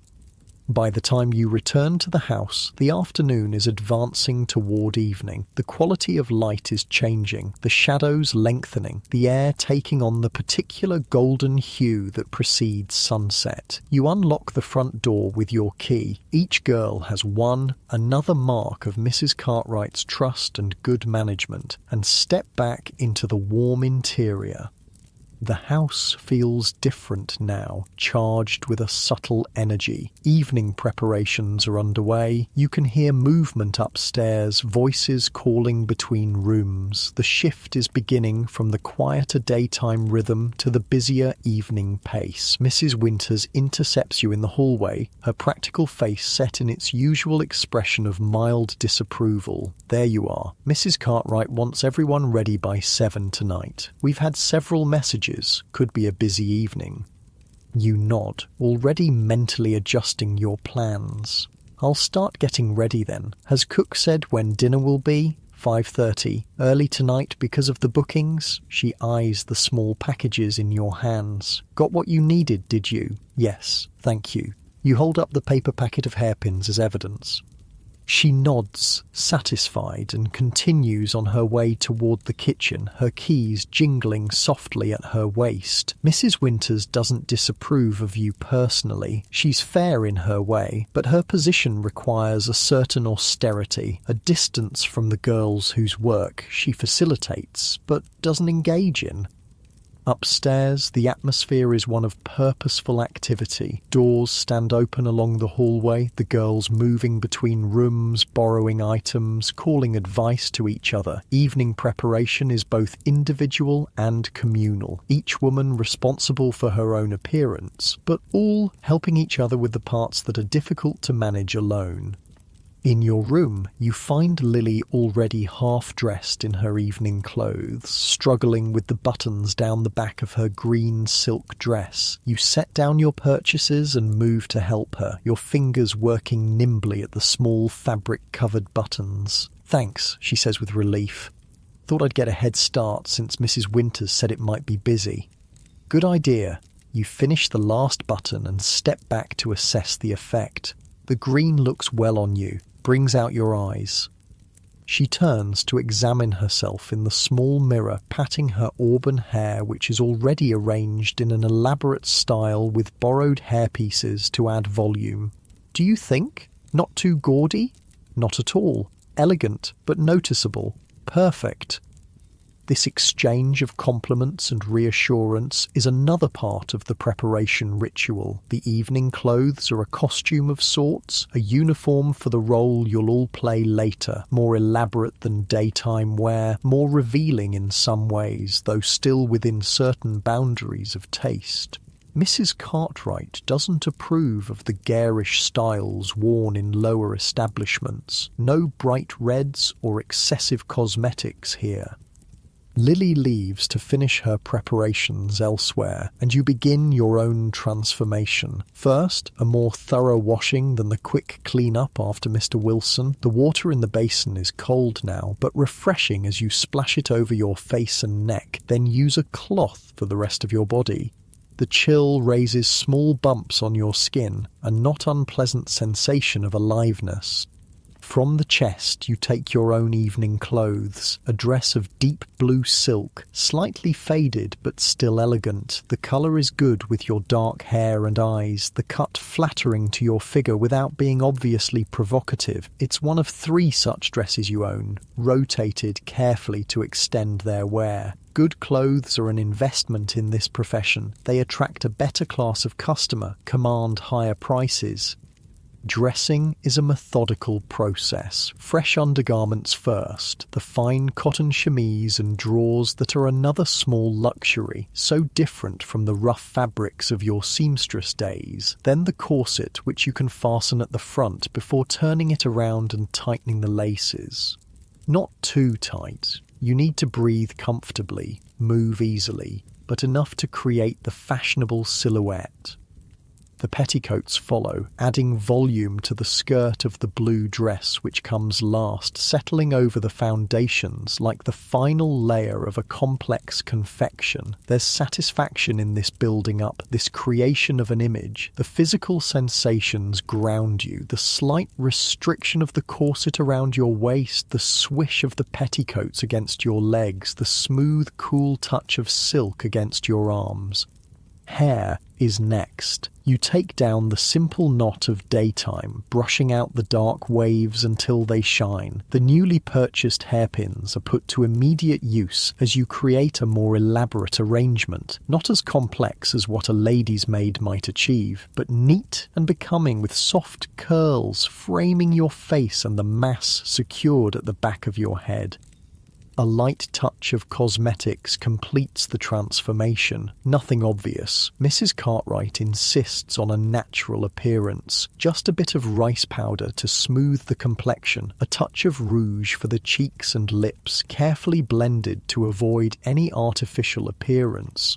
By the time you return to the house, the afternoon is advancing toward evening. The quality of light is changing, the shadows lengthening, the air taking on the particular golden hue that precedes sunset. You unlock the front door with your key. Each girl has another mark of Mrs. Cartwright's trust and good management, and step back into the warm interior. The house feels different now, charged with a subtle energy. Evening preparations are underway. You can hear movement upstairs, voices calling between rooms. The shift is beginning from the quieter daytime rhythm to the busier evening pace. Mrs. Winters intercepts you in the hallway, her practical face set in its usual expression of mild disapproval. There you are. Mrs. Cartwright wants everyone ready by 7 tonight. We've had several messages. Could be a busy evening. You nod, already mentally adjusting your plans. I'll start getting ready then. Has Cook said when dinner will be? 5:30. Early tonight because of the bookings? She eyes the small packages in your hands. Got what you needed, did you? Yes, thank you. You hold up the paper packet of hairpins as evidence. She nods, satisfied, and continues on her way toward the kitchen, her keys jingling softly at her waist. Mrs. Winters doesn't disapprove of you personally. She's fair in her way, but her position requires a certain austerity, a distance from the girls whose work she facilitates, but doesn't engage in. Upstairs, the atmosphere is one of purposeful activity. Doors stand open along the hallway, the girls moving between rooms, borrowing items, calling advice to each other. Evening preparation is both individual and communal, each woman responsible for her own appearance, but all helping each other with the parts that are difficult to manage alone. In your room, you find Lily already half-dressed in her evening clothes, struggling with the buttons down the back of her green silk dress. You set down your purchases and move to help her, your fingers working nimbly at the small fabric-covered buttons. Thanks, she says with relief. Thought I'd get a head start since Mrs. Winters said it might be busy. Good idea. You finish the last button and step back to assess the effect. The green looks well on you, brings out your eyes. She turns to examine herself in the small mirror, patting her auburn hair, which is already arranged in an elaborate style with borrowed hairpieces to add volume. Do you think? Not too gaudy? Not at all. Elegant, but noticeable. Perfect. This exchange of compliments and reassurance is another part of the preparation ritual. The evening clothes are a costume of sorts, a uniform for the role you'll all play later, more elaborate than daytime wear, more revealing in some ways, though still within certain boundaries of taste. Mrs. Cartwright doesn't approve of the garish styles worn in lower establishments. No bright reds or excessive cosmetics here. Lily leaves to finish her preparations elsewhere, and you begin your own transformation. First, a more thorough washing than the quick clean-up after Mr. Wilson. The water in the basin is cold now, but refreshing as you splash it over your face and neck, then use a cloth for the rest of your body. The chill raises small bumps on your skin, a not unpleasant sensation of aliveness. From the chest, you take your own evening clothes, a dress of deep blue silk, slightly faded but still elegant. The colour is good with your dark hair and eyes, the cut flattering to your figure without being obviously provocative. It's one of 3 such dresses you own, rotated carefully to extend their wear. Good clothes are an investment in this profession. They attract a better class of customer, command higher prices. Dressing is a methodical process. Fresh undergarments first, the fine cotton chemise and drawers that are another small luxury, so different from the rough fabrics of your seamstress days. Then the corset, which you can fasten at the front before turning it around and tightening the laces. Not too tight. You need to breathe comfortably, move easily, but enough to create the fashionable silhouette. The petticoats follow, adding volume to the skirt of the blue dress which comes last, settling over the foundations like the final layer of a complex confection. There's satisfaction in this building up, this creation of an image. The physical sensations ground you, the slight restriction of the corset around your waist, the swish of the petticoats against your legs, the smooth, cool touch of silk against your arms. Hair, is next. You take down the simple knot of daytime, brushing out the dark waves until they shine. The newly purchased hairpins are put to immediate use as you create a more elaborate arrangement, not as complex as what a lady's maid might achieve, but neat and becoming with soft curls framing your face and the mass secured at the back of your head. A light touch of cosmetics completes the transformation. Nothing obvious. Mrs. Cartwright insists on a natural appearance. Just a bit of rice powder to smooth the complexion, a touch of rouge for the cheeks and lips, carefully blended to avoid any artificial appearance.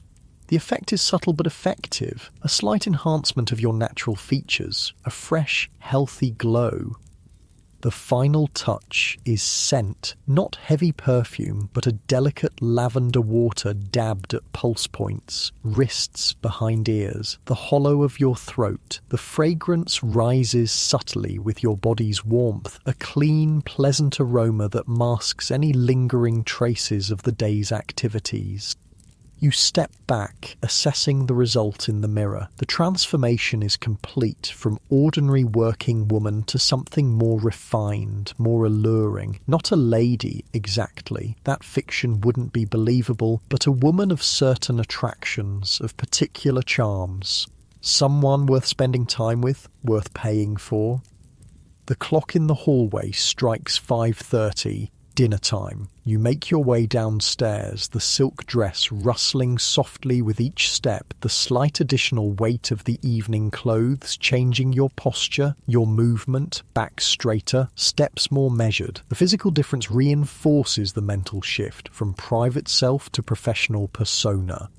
The effect is subtle but effective, a slight enhancement of your natural features, a fresh, healthy glow. The final touch is scent, not heavy perfume, but a delicate lavender water dabbed at pulse points, wrists behind ears, the hollow of your throat. The fragrance rises subtly with your body's warmth, a clean, pleasant aroma that masks any lingering traces of the day's activities. You step back, assessing the result in the mirror. The transformation is complete, from ordinary working woman to something more refined, more alluring. Not a lady, exactly. That fiction wouldn't be believable, but a woman of certain attractions, of particular charms. Someone worth spending time with, worth paying for. The clock in the hallway strikes 5:30. Dinner time. You make your way downstairs, the silk dress rustling softly with each step, the slight additional weight of the evening clothes changing your posture, your movement, back straighter, steps more measured. The physical difference reinforces the mental shift from private self to professional persona.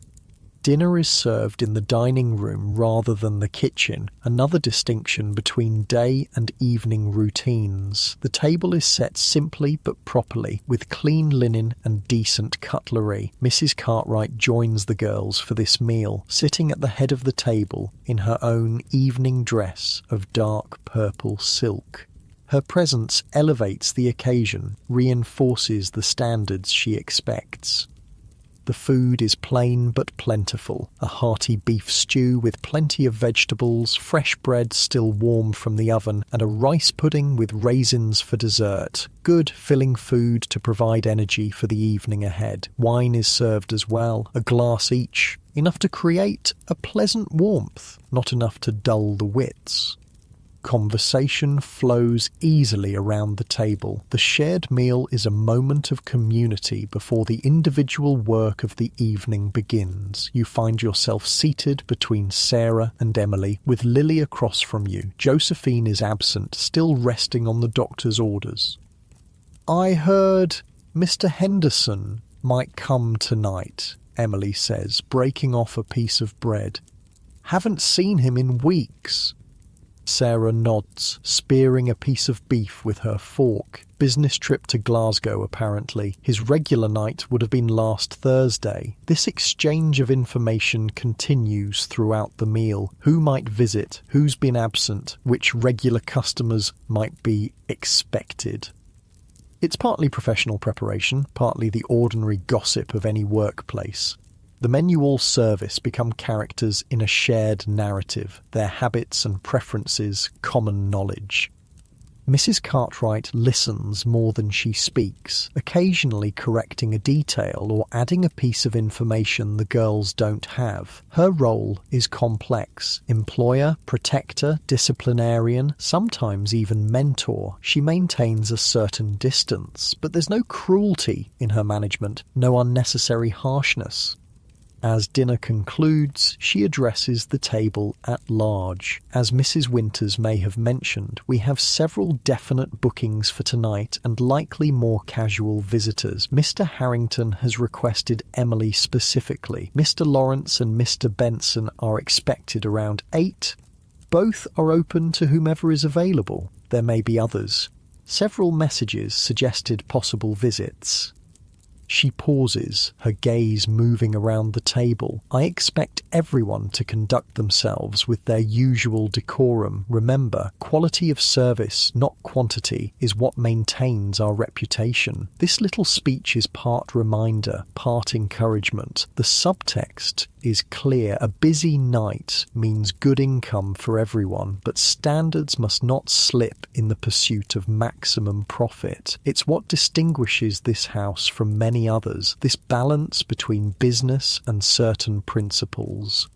Dinner is served in the dining room rather than the kitchen, another distinction between day and evening routines. The table is set simply but properly, with clean linen and decent cutlery. Mrs. Cartwright joins the girls for this meal, sitting at the head of the table in her own evening dress of dark purple silk. Her presence elevates the occasion, reinforces the standards she expects. The food is plain but plentiful, a hearty beef stew with plenty of vegetables, fresh bread still warm from the oven, and a rice pudding with raisins for dessert. Good, filling food to provide energy for the evening ahead. Wine is served as well, a glass each, enough to create a pleasant warmth, not enough to dull the wits. Conversation flows easily around the table. The shared meal is a moment of community before the individual work of the evening begins. You find yourself seated between Sarah and Emily, with Lily across from you. Josephine is absent, still resting on the doctor's orders. "I heard Mr. Henderson might come tonight," Emily says, breaking off a piece of bread. "Haven't seen him in weeks." Sarah nods, spearing a piece of beef with her fork. Business trip to Glasgow, apparently. His regular night would have been last Thursday. This exchange of information continues throughout the meal. Who might visit, who's been absent, which regular customers might be expected. It's partly professional preparation, partly the ordinary gossip of any workplace. The men you all service become characters in a shared narrative, their habits and preferences common knowledge. Mrs. Cartwright listens more than she speaks, occasionally correcting a detail or adding a piece of information the girls don't have. Her role is complex: employer, protector, disciplinarian, sometimes even mentor. She maintains a certain distance, but there's no cruelty in her management, no unnecessary harshness. As dinner concludes, she addresses the table at large. As Mrs. Winters may have mentioned, we have several definite bookings for tonight and likely more casual visitors. Mr. Harrington has requested Emily specifically. Mr. Lawrence and Mr. Benson are expected around 8. Both are open to whomever is available. There may be others. Several messages suggested possible visits. She pauses, her gaze moving around the table. I expect everyone to conduct themselves with their usual decorum. Remember, quality of service, not quantity, is what maintains our reputation. This little speech is part reminder, part encouragement. The subtext is clear. A busy night means good income for everyone, but standards must not slip in the pursuit of maximum profit. It's what distinguishes this house from many others, this balance between business and certain principles.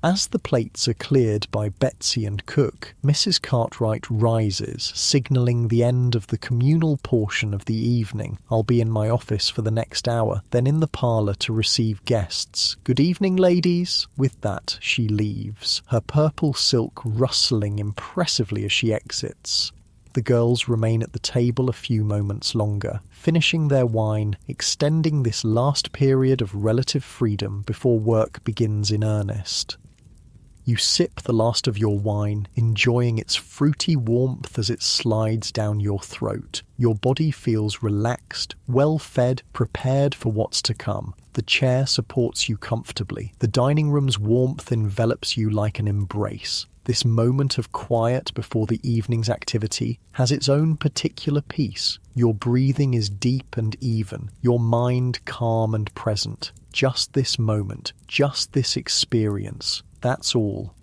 As the plates are cleared by Betsy and Cook, Mrs. Cartwright rises, signalling the end of the communal portion of the evening. I'll be in my office for the next hour, then in the parlour to receive guests. Good evening, ladies. With that, she leaves, her purple silk rustling impressively as she exits. The girls remain at the table a few moments longer, finishing their wine, extending this last period of relative freedom before work begins in earnest. You sip the last of your wine, enjoying its fruity warmth as it slides down your throat. Your body feels relaxed, well-fed, prepared for what's to come. The chair supports you comfortably. The dining room's warmth envelops you like an embrace. This moment of quiet before the evening's activity has its own particular peace. Your breathing is deep and even, your mind calm and present. Just this moment, just this experience. That's all.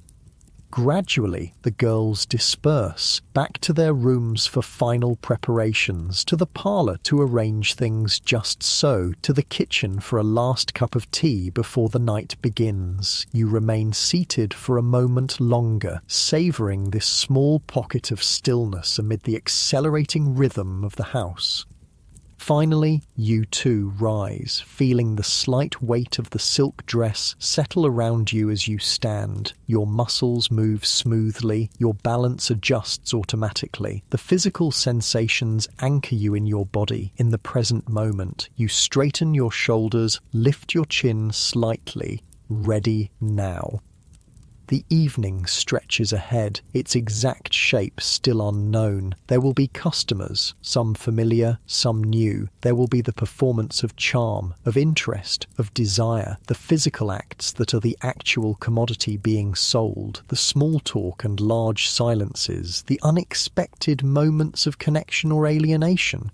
Gradually, the girls disperse, back to their rooms for final preparations, to the parlour to arrange things just so, to the kitchen for a last cup of tea before the night begins. You remain seated for a moment longer, savouring this small pocket of stillness amid the accelerating rhythm of the house. Finally, you too rise, feeling the slight weight of the silk dress settle around you as you stand. Your muscles move smoothly, your balance adjusts automatically. The physical sensations anchor you in your body, in the present moment. You straighten your shoulders, lift your chin slightly, ready now. The evening stretches ahead, its exact shape still unknown. There will be customers, some familiar, some new. There will be the performance of charm, of interest, of desire, the physical acts that are the actual commodity being sold, the small talk and large silences, the unexpected moments of connection or alienation.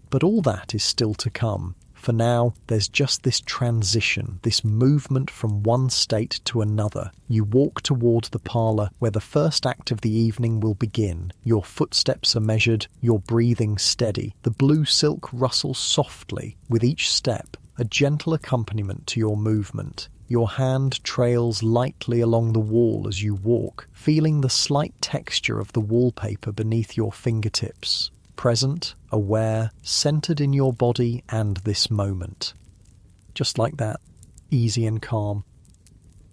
But all that is still to come. For now, there's just this transition, this movement from one state to another. You walk toward the parlour where the first act of the evening will begin. Your footsteps are measured, your breathing steady. The blue silk rustles softly with each step, a gentle accompaniment to your movement. Your hand trails lightly along the wall as you walk, feeling the slight texture of the wallpaper beneath your fingertips. Present, aware, centered in your body and this moment. Just like that, easy and calm.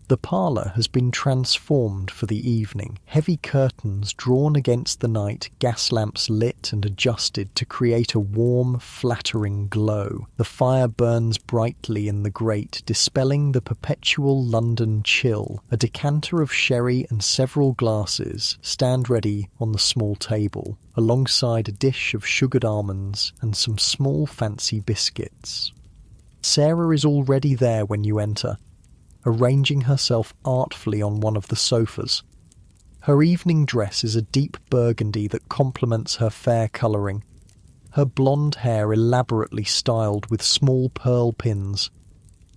The parlour has been transformed for the evening. Heavy curtains drawn against the night, gas lamps lit and adjusted to create a warm, flattering glow. The fire burns brightly in the grate, dispelling the perpetual London chill. A decanter of sherry and several glasses stand ready on the small table, alongside a dish of sugared almonds and some small fancy biscuits. Sarah is already there when you enter, arranging herself artfully on one of the sofas. Her evening dress is a deep burgundy that complements her fair colouring, her blonde hair elaborately styled with small pearl pins.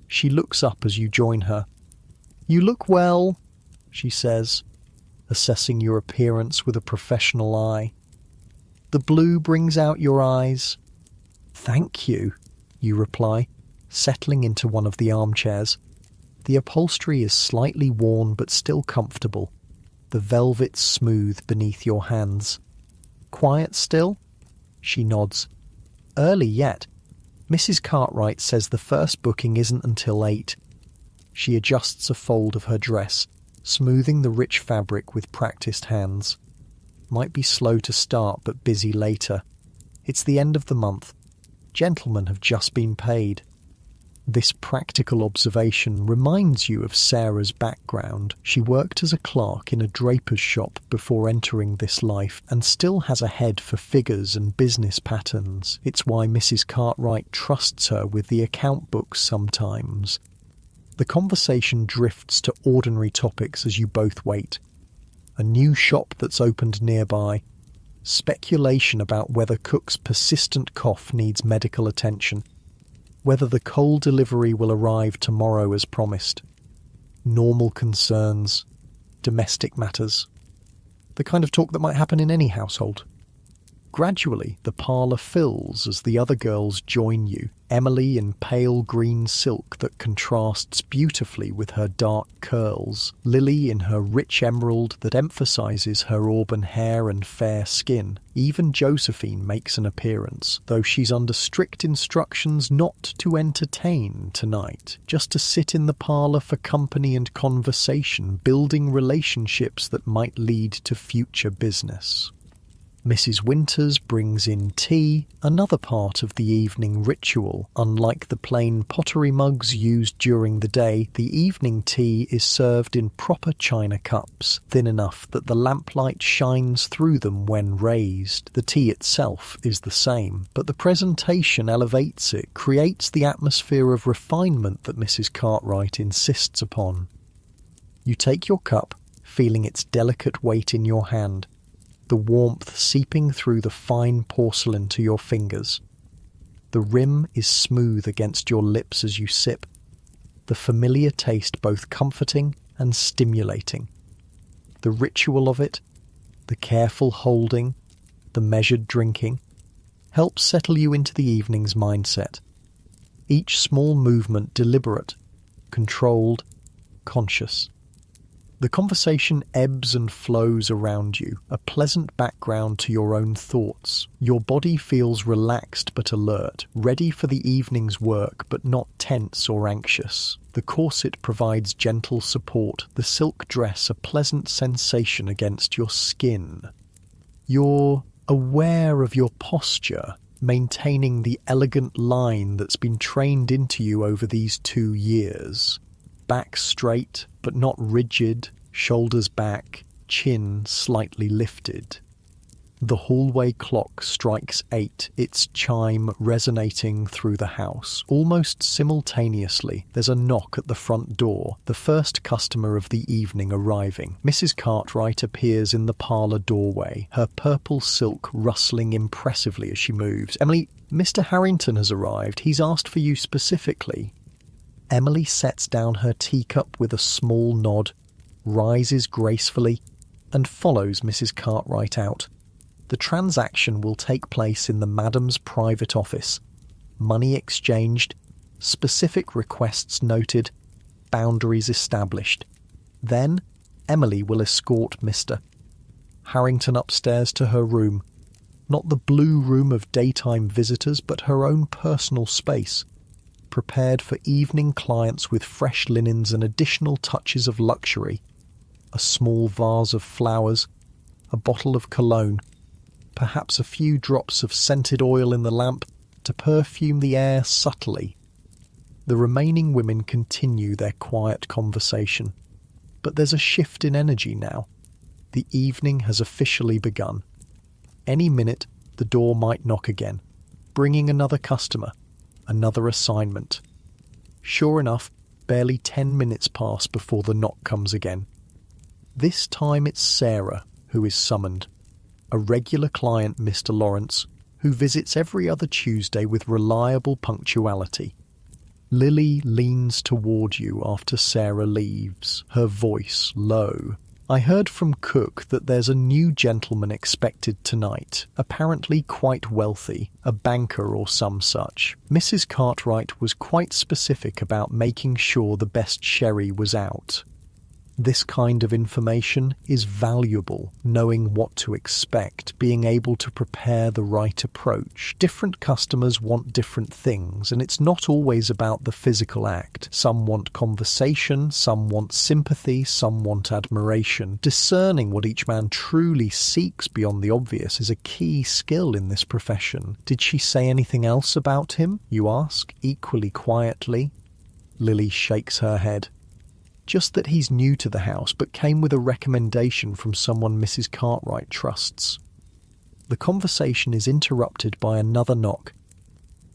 She looks up as you join her. "You look well," she says, assessing your appearance with a professional eye. "The blue brings out your eyes." "Thank you," you reply, settling into one of the armchairs. The upholstery is slightly worn but still comfortable, the velvet smooth beneath your hands. "Quiet still?" She nods. "Early yet. Mrs. Cartwright says the first booking isn't until 8. She adjusts a fold of her dress, smoothing the rich fabric with practiced hands. Might be slow to start but busy later. It's the end of the month. Gentlemen have just been paid. This practical observation reminds you of Sarah's background. She worked as a clerk in a draper's shop before entering this life and still has a head for figures and business patterns. It's why Mrs. Cartwright trusts her with the account books sometimes. The conversation drifts to ordinary topics as you both wait. A new shop that's opened nearby. Speculation about whether Cook's persistent cough needs medical attention. Whether the coal delivery will arrive tomorrow as promised. normal concerns, domestic matters. The kind of talk that might happen in any household. Gradually, the parlour fills as the other girls join you. Emily in pale green silk that contrasts beautifully with her dark curls. Lily in her rich emerald that emphasises her auburn hair and fair skin. Even Josephine makes an appearance, though she's under strict instructions not to entertain tonight, just to sit in the parlour for company and conversation, building relationships that might lead to future business. Mrs. Winters brings in tea, another part of the evening ritual. Unlike the plain pottery mugs used during the day, the evening tea is served in proper china cups, thin enough that the lamplight shines through them when raised. The tea itself is the same, but the presentation elevates it, creates the atmosphere of refinement that Mrs. Cartwright insists upon. You take your cup, feeling its delicate weight in your hand, the warmth seeping through the fine porcelain to your fingers. The rim is smooth against your lips as you sip, the familiar taste both comforting and stimulating. The ritual of it, the careful holding, the measured drinking, helps settle you into the evening's mindset. Each small movement deliberate, controlled, conscious. The conversation ebbs and flows around you, a pleasant background to your own thoughts. Your body feels relaxed but alert, ready for the evening's work but not tense or anxious. The corset provides gentle support, the silk dress a pleasant sensation against your skin. You're aware of your posture, maintaining the elegant line that's been trained into you over these 2 years. Back straight, but not rigid, shoulders back, chin slightly lifted. The hallway clock strikes 8, its chime resonating through the house. Almost simultaneously, there's a knock at the front door, the first customer of the evening arriving. Mrs. Cartwright appears in the parlour doorway, her purple silk rustling impressively as she moves. "Emily, Mr. Harrington has arrived. He's asked for you specifically." Emily sets down her teacup with a small nod, rises gracefully, and follows Mrs. Cartwright out. The transaction will take place in the madam's private office. Money exchanged, specific requests noted, boundaries established. Then, Emily will escort Mr. Harrington upstairs to her room. Not the blue room of daytime visitors, but her own personal space, prepared for evening clients with fresh linens and additional touches of luxury. A small vase of flowers, a bottle of cologne, perhaps a few drops of scented oil in the lamp to perfume the air subtly. The remaining women continue their quiet conversation, but there's a shift in energy now. The evening has officially begun. Any minute, the door might knock again, bringing another customer. Another assignment. Sure enough, barely 10 minutes pass before the knock comes again. This time it's Sarah who is summoned, a regular client, Mr. Lawrence, who visits every other Tuesday with reliable punctuality. Lily leans toward you after Sarah leaves, her voice low. "I heard from Cook that there's a new gentleman expected tonight, apparently quite wealthy, a banker or some such. Mrs. Cartwright was quite specific about making sure the best sherry was out." This kind of information is valuable, knowing what to expect, being able to prepare the right approach. Different customers want different things, and it's not always about the physical act. Some want conversation, some want sympathy, some want admiration. Discerning what each man truly seeks beyond the obvious is a key skill in this profession. "Did she say anything else about him?" you ask, equally quietly. Lily shakes her head. "Just that he's new to the house, but came with a recommendation from someone Mrs. Cartwright trusts." The conversation is interrupted by another knock.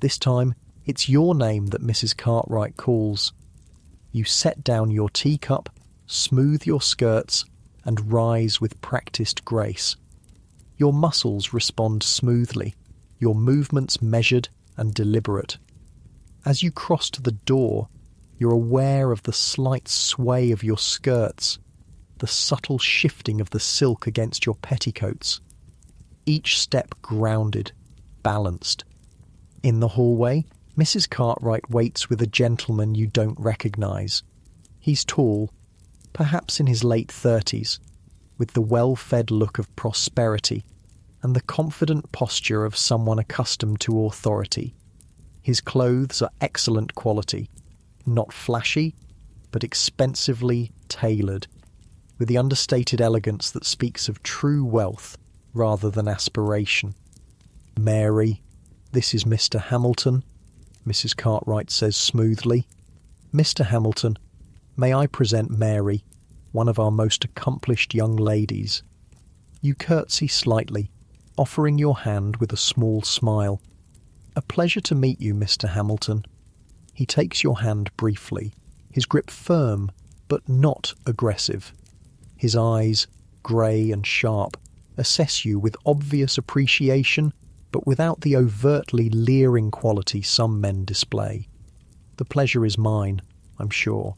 This time, it's your name that Mrs. Cartwright calls. You set down your teacup, smooth your skirts, and rise with practiced grace. Your muscles respond smoothly, your movements measured and deliberate. As you cross to the door, You're aware of the slight sway of your skirts, the subtle shifting of the silk against your petticoats. Each step grounded, balanced. In the hallway, Mrs. Cartwright waits with a gentleman you don't recognise. He's tall, perhaps in his late 30s, with the well-fed look of prosperity and the confident posture of someone accustomed to authority. His clothes are excellent quality, not flashy, but expensively tailored, with the understated elegance that speaks of true wealth rather than aspiration. "Mary, this is Mr. Hamilton," Mrs. Cartwright says smoothly. "Mr. Hamilton, may I present Mary, one of our most accomplished young ladies." You curtsy slightly, offering your hand with a small smile. "A pleasure to meet you, Mr. Hamilton." He takes your hand briefly, his grip firm but not aggressive. His eyes, grey and sharp, assess you with obvious appreciation but without the overtly leering quality some men display. "The pleasure is mine, I'm sure."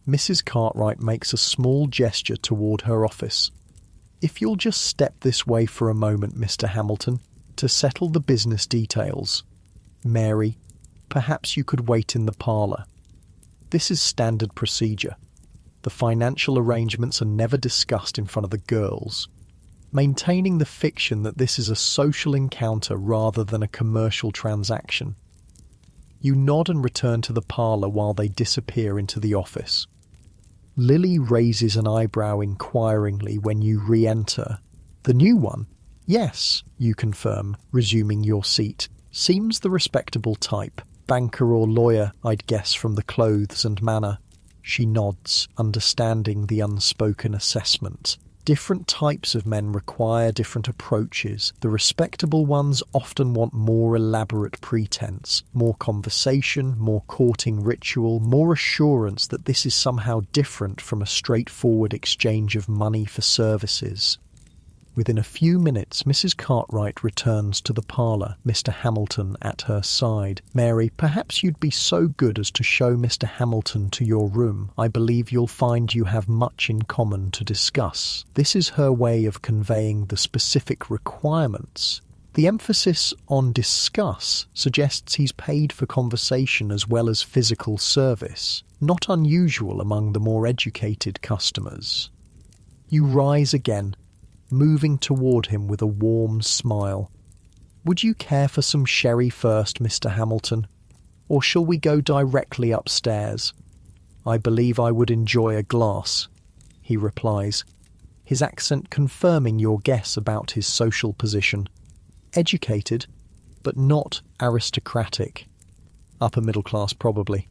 Mrs. Cartwright makes a small gesture toward her office. "If you'll just step this way for a moment, Mr. Hamilton, to settle the business details. Mary, perhaps you could wait in the parlour. This is standard procedure. The financial arrangements are never discussed in front of the girls, maintaining the fiction that this is a social encounter rather than a commercial transaction." You nod and return to the parlour while they disappear into the office. Lily raises an eyebrow inquiringly when you re-enter. "The new one?" "Yes," you confirm, resuming your seat. "Seems the respectable type. Banker or lawyer, I'd guess from the clothes and manner." She nods, understanding the unspoken assessment. Different types of men require different approaches. The respectable ones often want more elaborate pretense, more conversation, more courting ritual, more assurance that this is somehow different from a straightforward exchange of money for services. Within a few minutes, Mrs. Cartwright returns to the parlour, Mr. Hamilton at her side. "Mary, perhaps you'd be so good as to show Mr. Hamilton to your room. I believe you'll find you have much in common to discuss." This is her way of conveying the specific requirements. The emphasis on discuss suggests he's paid for conversation as well as physical service, not unusual among the more educated customers. You rise again, moving toward him with a warm smile. "Would you care for some sherry first, Mr. Hamilton? Or shall we go directly upstairs?" "I believe I would enjoy a glass," he replies, his accent confirming your guess about his social position. Educated, but not aristocratic. Upper middle class, probably.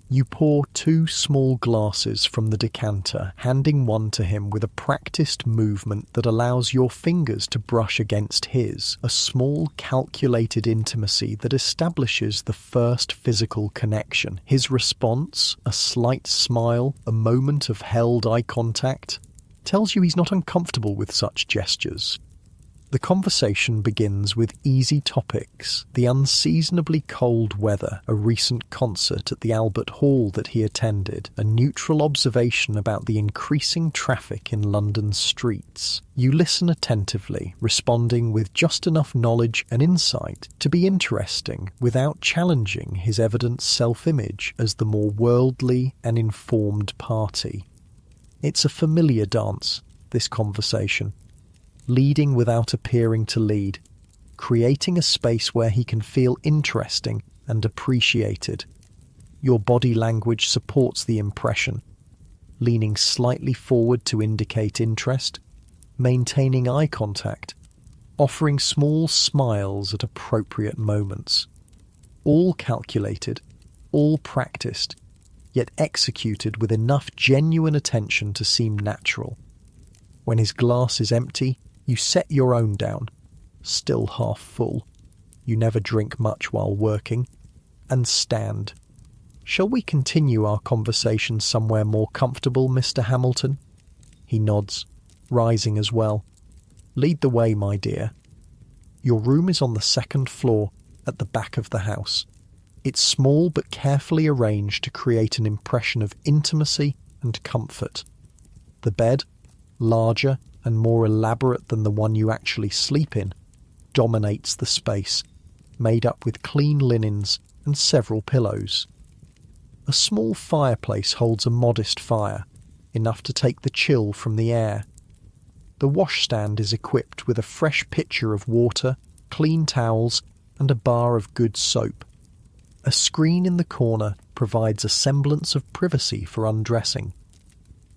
You pour 2 small glasses from the decanter, handing one to him with a practiced movement that allows your fingers to brush against his, a small calculated intimacy that establishes the first physical connection. His response, a slight smile, a moment of held eye contact, tells you he's not uncomfortable with such gestures. The conversation begins with easy topics: the unseasonably cold weather, a recent concert at the Albert Hall that he attended, a neutral observation about the increasing traffic in London's streets. You listen attentively, responding with just enough knowledge and insight to be interesting without challenging his evident self-image as the more worldly and informed party. It's a familiar dance, this conversation. Leading without appearing to lead, creating a space where he can feel interesting and appreciated. Your body language supports the impression, leaning slightly forward to indicate interest, maintaining eye contact, offering small smiles at appropriate moments. All calculated, all practiced, yet executed with enough genuine attention to seem natural. When his glass is empty, you set your own down, still half full. You never drink much while working, and stand. "Shall we continue our conversation somewhere more comfortable, Mr. Hamilton?" He nods, rising as well. "Lead the way, my dear." Your room is on the 2nd floor, at the back of the house. It's small but carefully arranged to create an impression of intimacy and comfort. The bed, larger and more elaborate than the one you actually sleep in, dominates the space, made up with clean linens and several pillows. A small fireplace holds a modest fire, enough to take the chill from the air. The washstand is equipped with a fresh pitcher of water, clean towels, and a bar of good soap. A screen in the corner provides a semblance of privacy for undressing.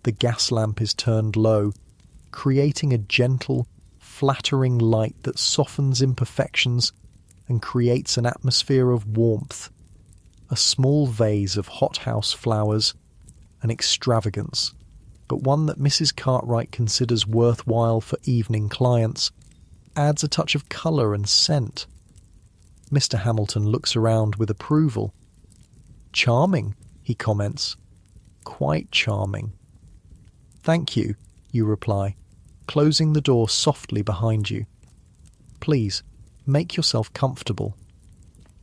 The gas lamp is turned low, creating a gentle, flattering light that softens imperfections and creates an atmosphere of warmth. A small vase of hothouse flowers, an extravagance, but one that Mrs. Cartwright considers worthwhile for evening clients, adds a touch of colour and scent. Mr. Hamilton looks around with approval. "Charming," he comments. "Quite charming." "Thank you," you reply, closing the door softly behind you. "Please, make yourself comfortable."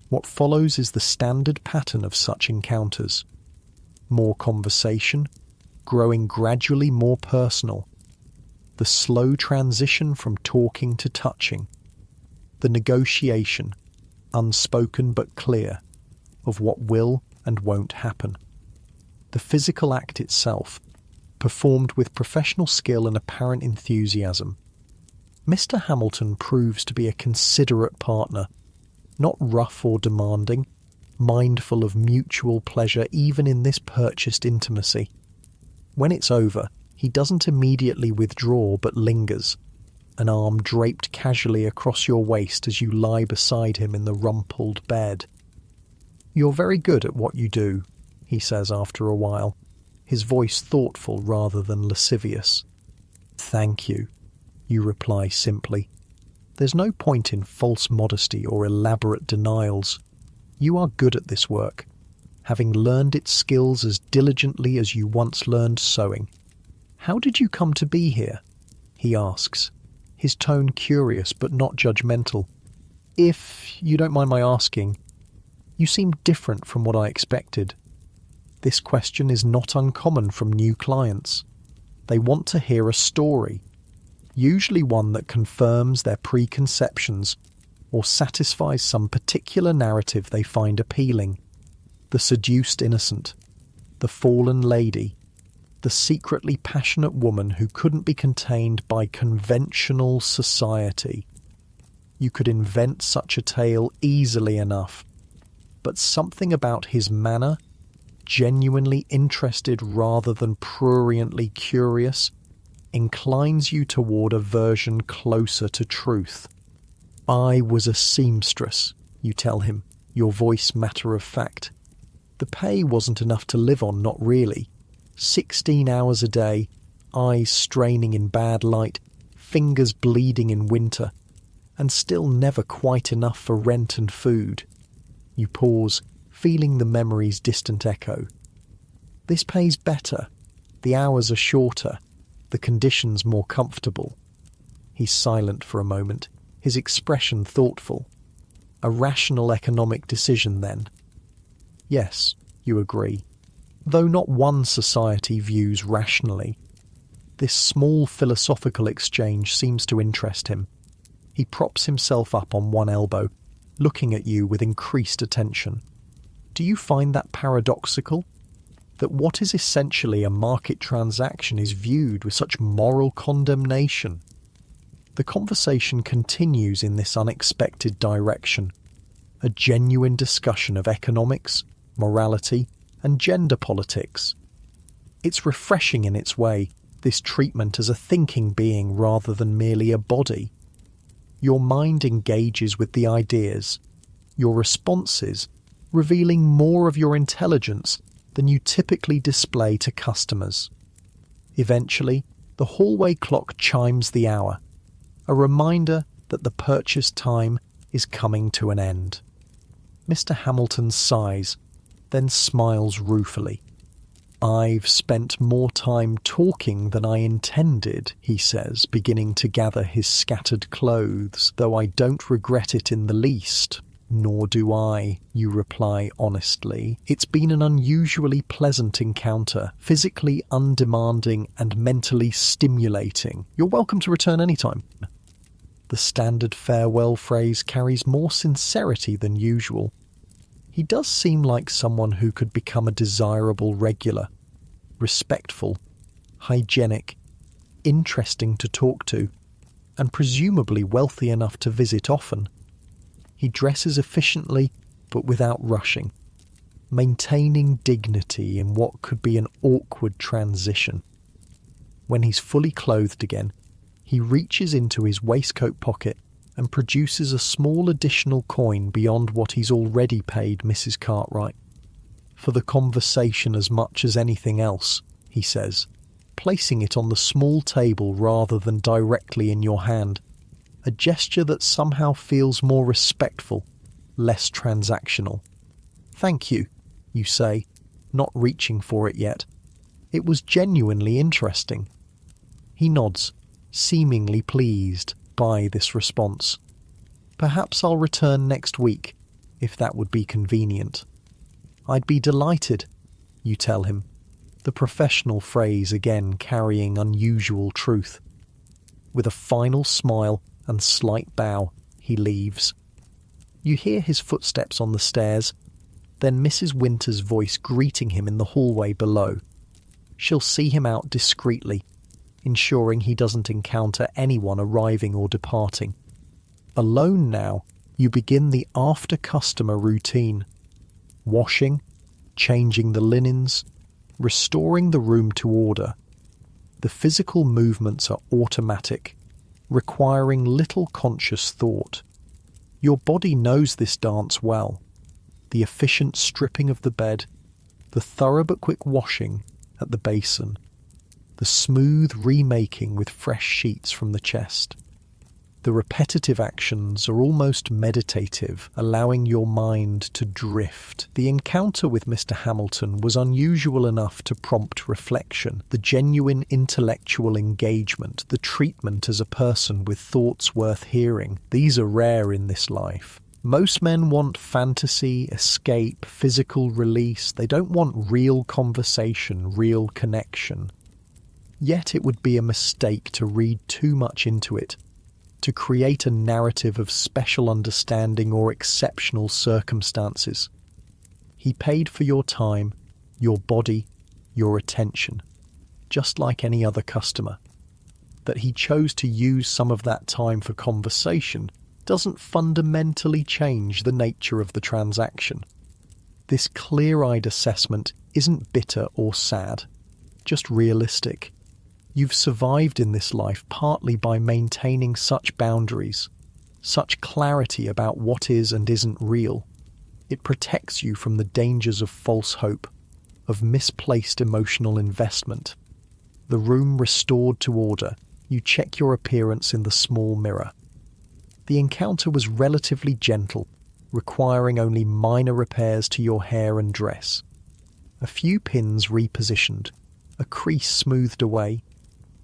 What follows is the standard pattern of such encounters. More conversation, growing gradually more personal. The slow transition from talking to touching. The negotiation, unspoken but clear, of what will and won't happen. The physical act itself, performed with professional skill and apparent enthusiasm. Mr. Hamilton proves to be a considerate partner, not rough or demanding, mindful of mutual pleasure even in this purchased intimacy. When it's over, he doesn't immediately withdraw but lingers, an arm draped casually across your waist as you lie beside him in the rumpled bed. "You're very good at what you do," he says after a while, his voice thoughtful rather than lascivious. "Thank you," you reply simply. There's no point in false modesty or elaborate denials. You are good at this work, having learned its skills as diligently as you once learned sewing. "How did you come to be here?" he asks, his tone curious but not judgmental. "If you don't mind my asking, you seem different from what I expected." This question is not uncommon from new clients. They want to hear a story, usually one that confirms their preconceptions or satisfies some particular narrative they find appealing. The seduced innocent, the fallen lady, the secretly passionate woman who couldn't be contained by conventional society. You could invent such a tale easily enough, but something about his manner, genuinely interested rather than pruriently curious, inclines you toward a version closer to truth. "I was a seamstress," you tell him, your voice matter of fact. "The pay wasn't enough to live on, not really. 16 hours a day, eyes straining in bad light, fingers bleeding in winter, and still never quite enough for rent and food." You pause, feeling the memory's distant echo. "This pays better. The hours are shorter, the conditions more comfortable." He's silent for a moment, his expression thoughtful. "A rational economic decision, then?" "Yes," you agree, though not one society views rationally. This small philosophical exchange seems to interest him. He props himself up on one elbow, looking at you with increased attention. "Do you find that paradoxical? That what is essentially a market transaction is viewed with such moral condemnation?" The conversation continues in this unexpected direction, a genuine discussion of economics, morality, and gender politics. It's refreshing in its way, this treatment as a thinking being rather than merely a body. Your mind engages with the ideas, your responses revealing more of your intelligence than you typically display to customers. Eventually, the hallway clock chimes the hour, a reminder that the purchase time is coming to an end. Mr. Hamilton sighs, then smiles ruefully. "I've spent more time talking than I intended," he says, beginning to gather his scattered clothes, "though I don't regret it in the least. Nor do I, you reply honestly. It's been an unusually pleasant encounter, physically undemanding and mentally stimulating. You're welcome to return anytime. The standard farewell phrase carries more sincerity than usual. He does seem like someone who could become a desirable regular, respectful, hygienic, interesting to talk to, and presumably wealthy enough to visit often. He dresses efficiently, but without rushing, maintaining dignity in what could be an awkward transition. When he's fully clothed again, he reaches into his waistcoat pocket and produces a small additional coin beyond what he's already paid Mrs. Cartwright. For the conversation as much as anything else, he says, placing it on the small table rather than directly in your hand. A gesture that somehow feels more respectful, less transactional. Thank you, you say, not reaching for it yet. It was genuinely interesting. He nods, seemingly pleased by this response. Perhaps I'll return next week, if that would be convenient. I'd be delighted, you tell him, the professional phrase again carrying unusual truth. With a final smile and slight bow, he leaves. You hear his footsteps on the stairs, then Mrs. Winter's voice greeting him in the hallway below. She'll see him out discreetly, ensuring he doesn't encounter anyone arriving or departing. Alone now, you begin the after-customer routine. Washing, changing the linens, restoring the room to order. The physical movements are automatic, requiring little conscious thought. Your body knows this dance well. The efficient stripping of the bed, the thorough but quick washing at the basin, the smooth remaking with fresh sheets from the chest. The repetitive actions are almost meditative, allowing your mind to drift. The encounter with Mr. Hamilton was unusual enough to prompt reflection, the genuine intellectual engagement, the treatment as a person with thoughts worth hearing. These are rare in this life. Most men want fantasy, escape, physical release. They don't want real conversation, real connection. Yet it would be a mistake to read too much into it, to create a narrative of special understanding or exceptional circumstances. He paid for your time, your body, your attention, just like any other customer. That he chose to use some of that time for conversation doesn't fundamentally change the nature of the transaction. This clear-eyed assessment isn't bitter or sad, just realistic. You've survived in this life partly by maintaining such boundaries, such clarity about what is and isn't real. It protects you from the dangers of false hope, of misplaced emotional investment. The room restored to order, you check your appearance in the small mirror. The encounter was relatively gentle, requiring only minor repairs to your hair and dress. A few pins repositioned, a crease smoothed away,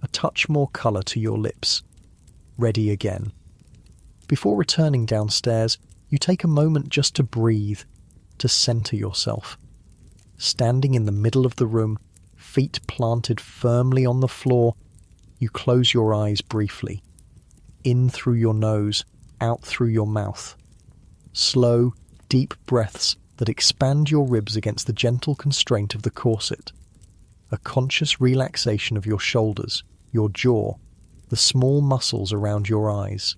a touch more colour to your lips. Ready again. Before returning downstairs, you take a moment just to breathe, to centre yourself. Standing in the middle of the room, feet planted firmly on the floor, you close your eyes briefly. In through your nose, out through your mouth. Slow, deep breaths that expand your ribs against the gentle constraint of the corset. A conscious relaxation of your shoulders, your jaw, the small muscles around your eyes.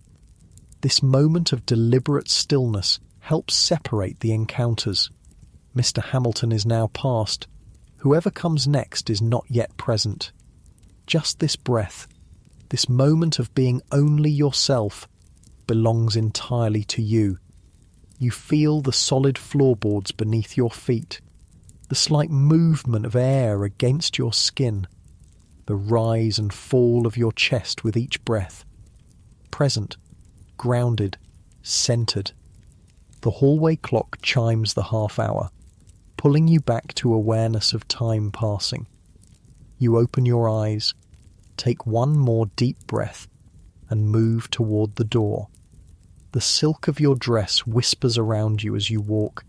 This moment of deliberate stillness helps separate the encounters. Mr. Hamilton is now past. Whoever comes next is not yet present. Just this breath, this moment of being only yourself, belongs entirely to you. You feel the solid floorboards beneath your feet, the slight movement of air against your skin, the rise and fall of your chest with each breath. Present, grounded, centred. The hallway clock chimes the half-hour, pulling you back to awareness of time passing. You open your eyes, take one more deep breath, and move toward the door. The silk of your dress whispers around you as you walk,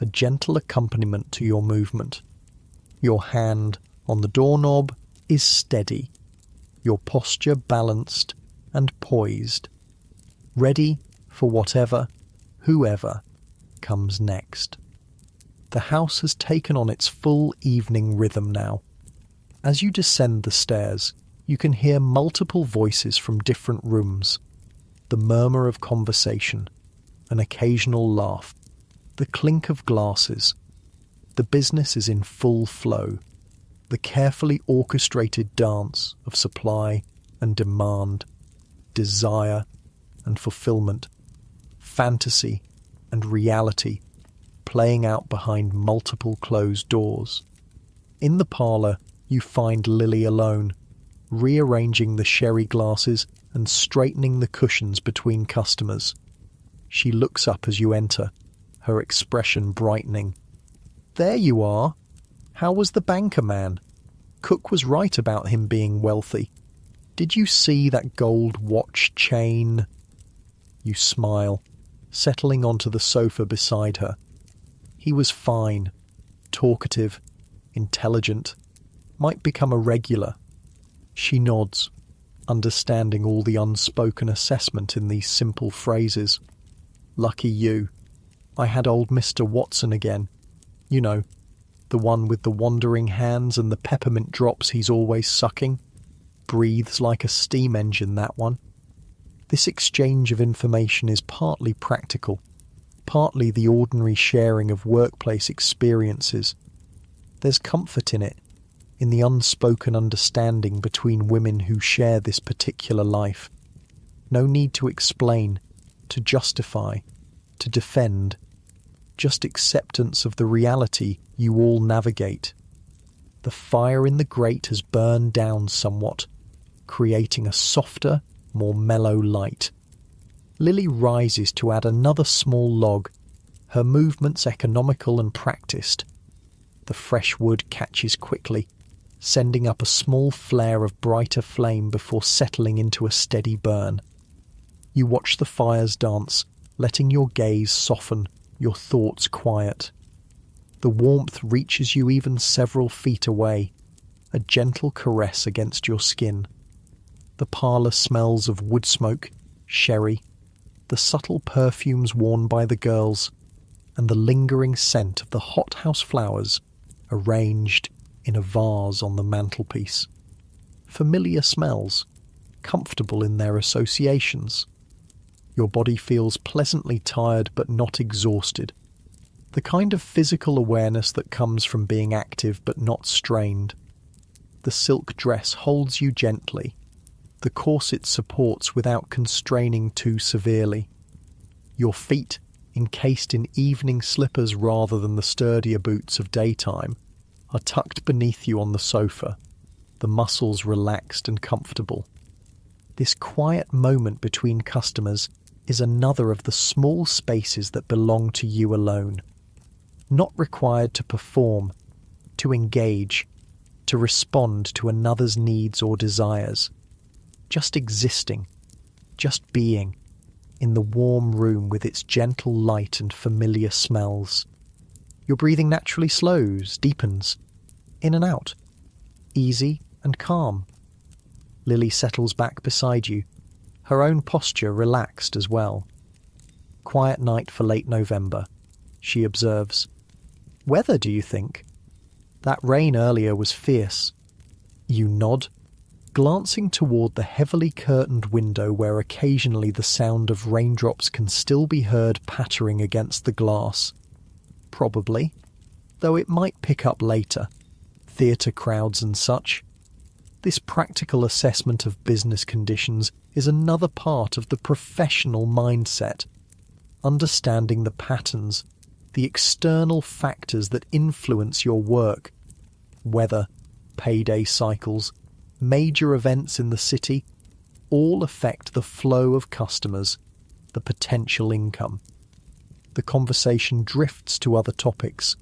a gentle accompaniment to your movement. Your hand on the doorknob is steady, your posture balanced and poised, ready for whatever, whoever comes next. The house has taken on its full evening rhythm now. As you descend the stairs, you can hear multiple voices from different rooms, the murmur of conversation, an occasional laugh, the clink of glasses. The business is in full flow, the carefully orchestrated dance of supply and demand, desire and fulfillment, fantasy and reality playing out behind multiple closed doors. In the parlour, you find Lily alone, rearranging the sherry glasses and straightening the cushions between customers. She looks up as you enter, her expression brightening. "There you are. How was the banker man? Cook was right about him being wealthy. Did you see that gold watch chain?" You smile, settling onto the sofa beside her. He was fine, talkative, intelligent, might become a regular. She nods, understanding all the unspoken assessment in these simple phrases. "Lucky you. I had old Mr. Watson again. You know, the one with the wandering hands and the peppermint drops he's always sucking. Breathes like a steam engine, that one." This exchange of information is partly practical, partly the ordinary sharing of workplace experiences. There's comfort in it, in the unspoken understanding between women who share this particular life. No need to explain, to justify, to defend. Just acceptance of the reality you all navigate. The fire in the grate has burned down somewhat, creating a softer, more mellow light. Lily rises to add another small log, her movements economical and practiced. The fresh wood catches quickly, sending up a small flare of brighter flame before settling into a steady burn. You watch the fires dance, letting your gaze soften, your thoughts quiet. The warmth reaches you even several feet away, a gentle caress against your skin. The parlour smells of wood smoke, sherry, the subtle perfumes worn by the girls, and the lingering scent of the hothouse flowers arranged in a vase on the mantelpiece. Familiar smells, comfortable in their associations. Your body feels pleasantly tired but not exhausted. The kind of physical awareness that comes from being active but not strained. The silk dress holds you gently. The corset supports without constraining too severely. Your feet, encased in evening slippers rather than the sturdier boots of daytime, are tucked beneath you on the sofa, the muscles relaxed and comfortable. This quiet moment between customers is another of the small spaces that belong to you alone. Not required to perform, to engage, to respond to another's needs or desires. Just existing, just being, in the warm room with its gentle light and familiar smells. Your breathing naturally slows, deepens, in and out, easy and calm. Lily settles back beside you, her own posture relaxed as well. "Quiet night for late November," she observes. "Weather, do you think? That rain earlier was fierce." You nod, glancing toward the heavily curtained window where occasionally the sound of raindrops can still be heard pattering against the glass. Probably, though it might pick up later. Theatre crowds and such. This practical assessment of business conditions is another part of the professional mindset. Understanding the patterns, the external factors that influence your work. Weather, payday cycles, major events in the city, all affect the flow of customers, the potential income. The conversation drifts to other topics.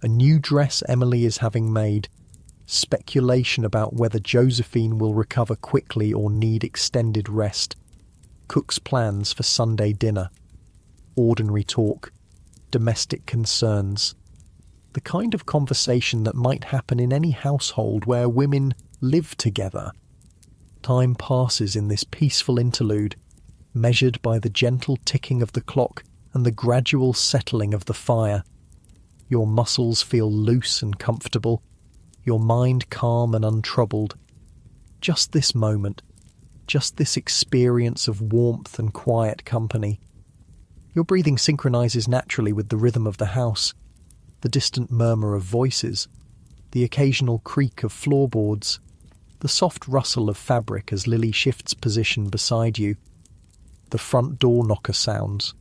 A new dress Emily is having made, speculation about whether Josephine will recover quickly or need extended rest, cook's plans for Sunday dinner. Ordinary talk, domestic concerns. The kind of conversation that might happen in any household where women live together. Time passes in this peaceful interlude, measured by the gentle ticking of the clock and the gradual settling of the fire. Your muscles feel loose and comfortable, your mind calm and untroubled. Just this moment, just this experience of warmth and quiet company. Your breathing synchronizes naturally with the rhythm of the house, the distant murmur of voices, the occasional creak of floorboards, the soft rustle of fabric as Lily shifts position beside you. The front door knocker sounds.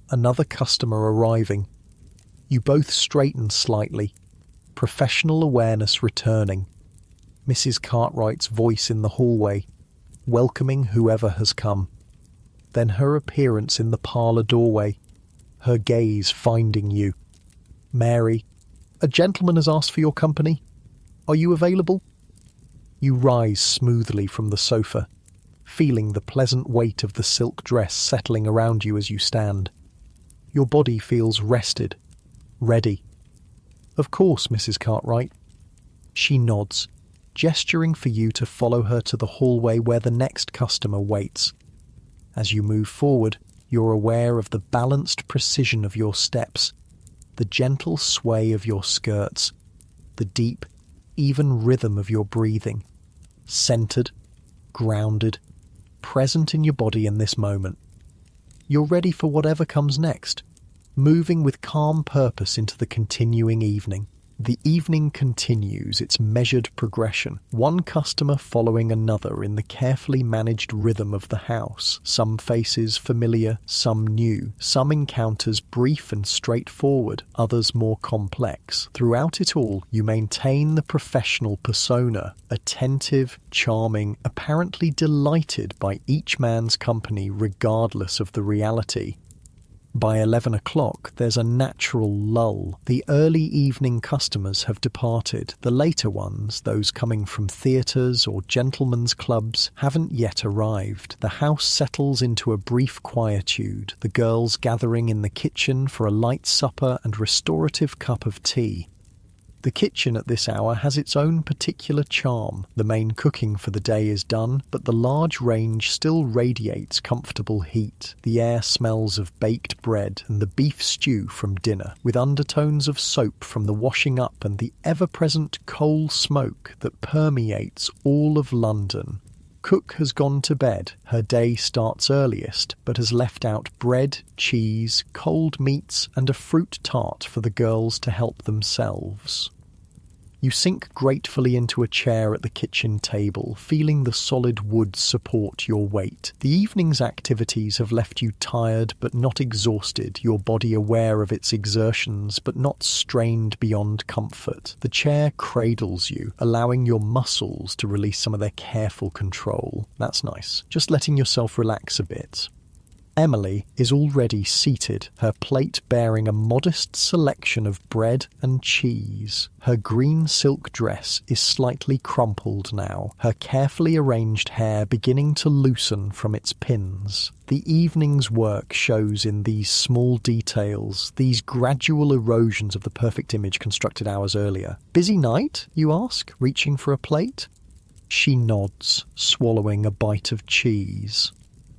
Another customer arriving. You both straighten slightly, professional awareness returning. Mrs. Cartwright's voice in the hallway, welcoming whoever has come. Then her appearance in the parlour doorway, her gaze finding you. Mary, a gentleman has asked for your company. Are you available? You rise smoothly from the sofa, feeling the pleasant weight of the silk dress settling around you as you stand. Your body feels rested, ready. Of course, Mrs. Cartwright. She nods, gesturing for you to follow her to the hallway where the next customer waits. As you move forward, you're aware of the balanced precision of your steps, the gentle sway of your skirts, the deep, even rhythm of your breathing. Centered, grounded, present in your body in this moment. You're ready for whatever comes next, moving with calm purpose into the continuing evening. The evening continues its measured progression, one customer following another in the carefully managed rhythm of the house. Some faces familiar, some new, some encounters brief and straightforward, others more complex. Throughout it all, you maintain the professional persona, attentive, charming, apparently delighted by each man's company regardless of the reality. By 11 o'clock, there's a natural lull. The early evening customers have departed. The later ones, those coming from theatres or gentlemen's clubs, haven't yet arrived. The house settles into a brief quietude, the girls gathering in the kitchen for a light supper and restorative cup of tea. The kitchen at this hour has its own particular charm. The main cooking for the day is done, but the large range still radiates comfortable heat. The air smells of baked bread and the beef stew from dinner, with undertones of soap from the washing up and the ever-present coal smoke that permeates all of London. Cook has gone to bed. Her day starts earliest, but has left out bread, cheese, cold meats, and a fruit tart for the girls to help themselves. You sink gratefully into a chair at the kitchen table, feeling the solid wood support your weight. The evening's activities have left you tired but not exhausted, your body aware of its exertions but not strained beyond comfort. The chair cradles you, allowing your muscles to release some of their careful control. That's nice. Just letting yourself relax a bit. Emily is already seated, her plate bearing a modest selection of bread and cheese. Her green silk dress is slightly crumpled now, her carefully arranged hair beginning to loosen from its pins. The evening's work shows in these small details, these gradual erosions of the perfect image constructed hours earlier. Busy night, you ask, reaching for a plate? She nods, swallowing a bite of cheese.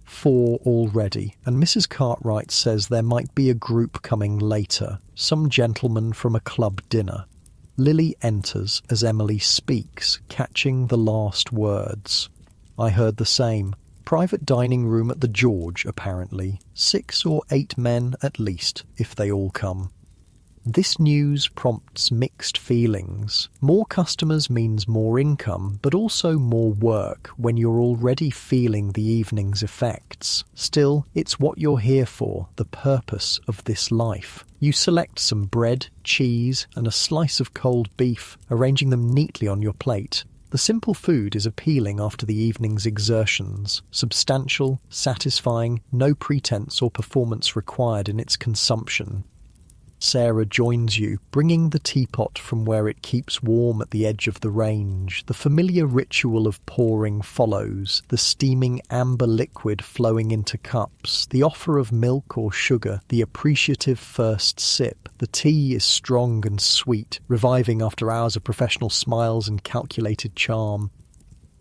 4 already, and Mrs. Cartwright says there might be a group coming later, some gentlemen from a club dinner. Lily enters as Emily speaks, catching the last words. I heard the same. Private dining room at the George, apparently. 6 or 8 men at least, if they all come. This news prompts mixed feelings. More customers means more income, but also more work when you're already feeling the evening's effects. Still, it's what you're here for, the purpose of this life. You select some bread, cheese, and a slice of cold beef, arranging them neatly on your plate. The simple food is appealing after the evening's exertions, substantial, satisfying, no pretense or performance required in its consumption. Sarah joins you, bringing the teapot from where it keeps warm at the edge of the range. The familiar ritual of pouring follows, the steaming amber liquid flowing into cups, the offer of milk or sugar, the appreciative first sip. The tea is strong and sweet, reviving after hours of professional smiles and calculated charm.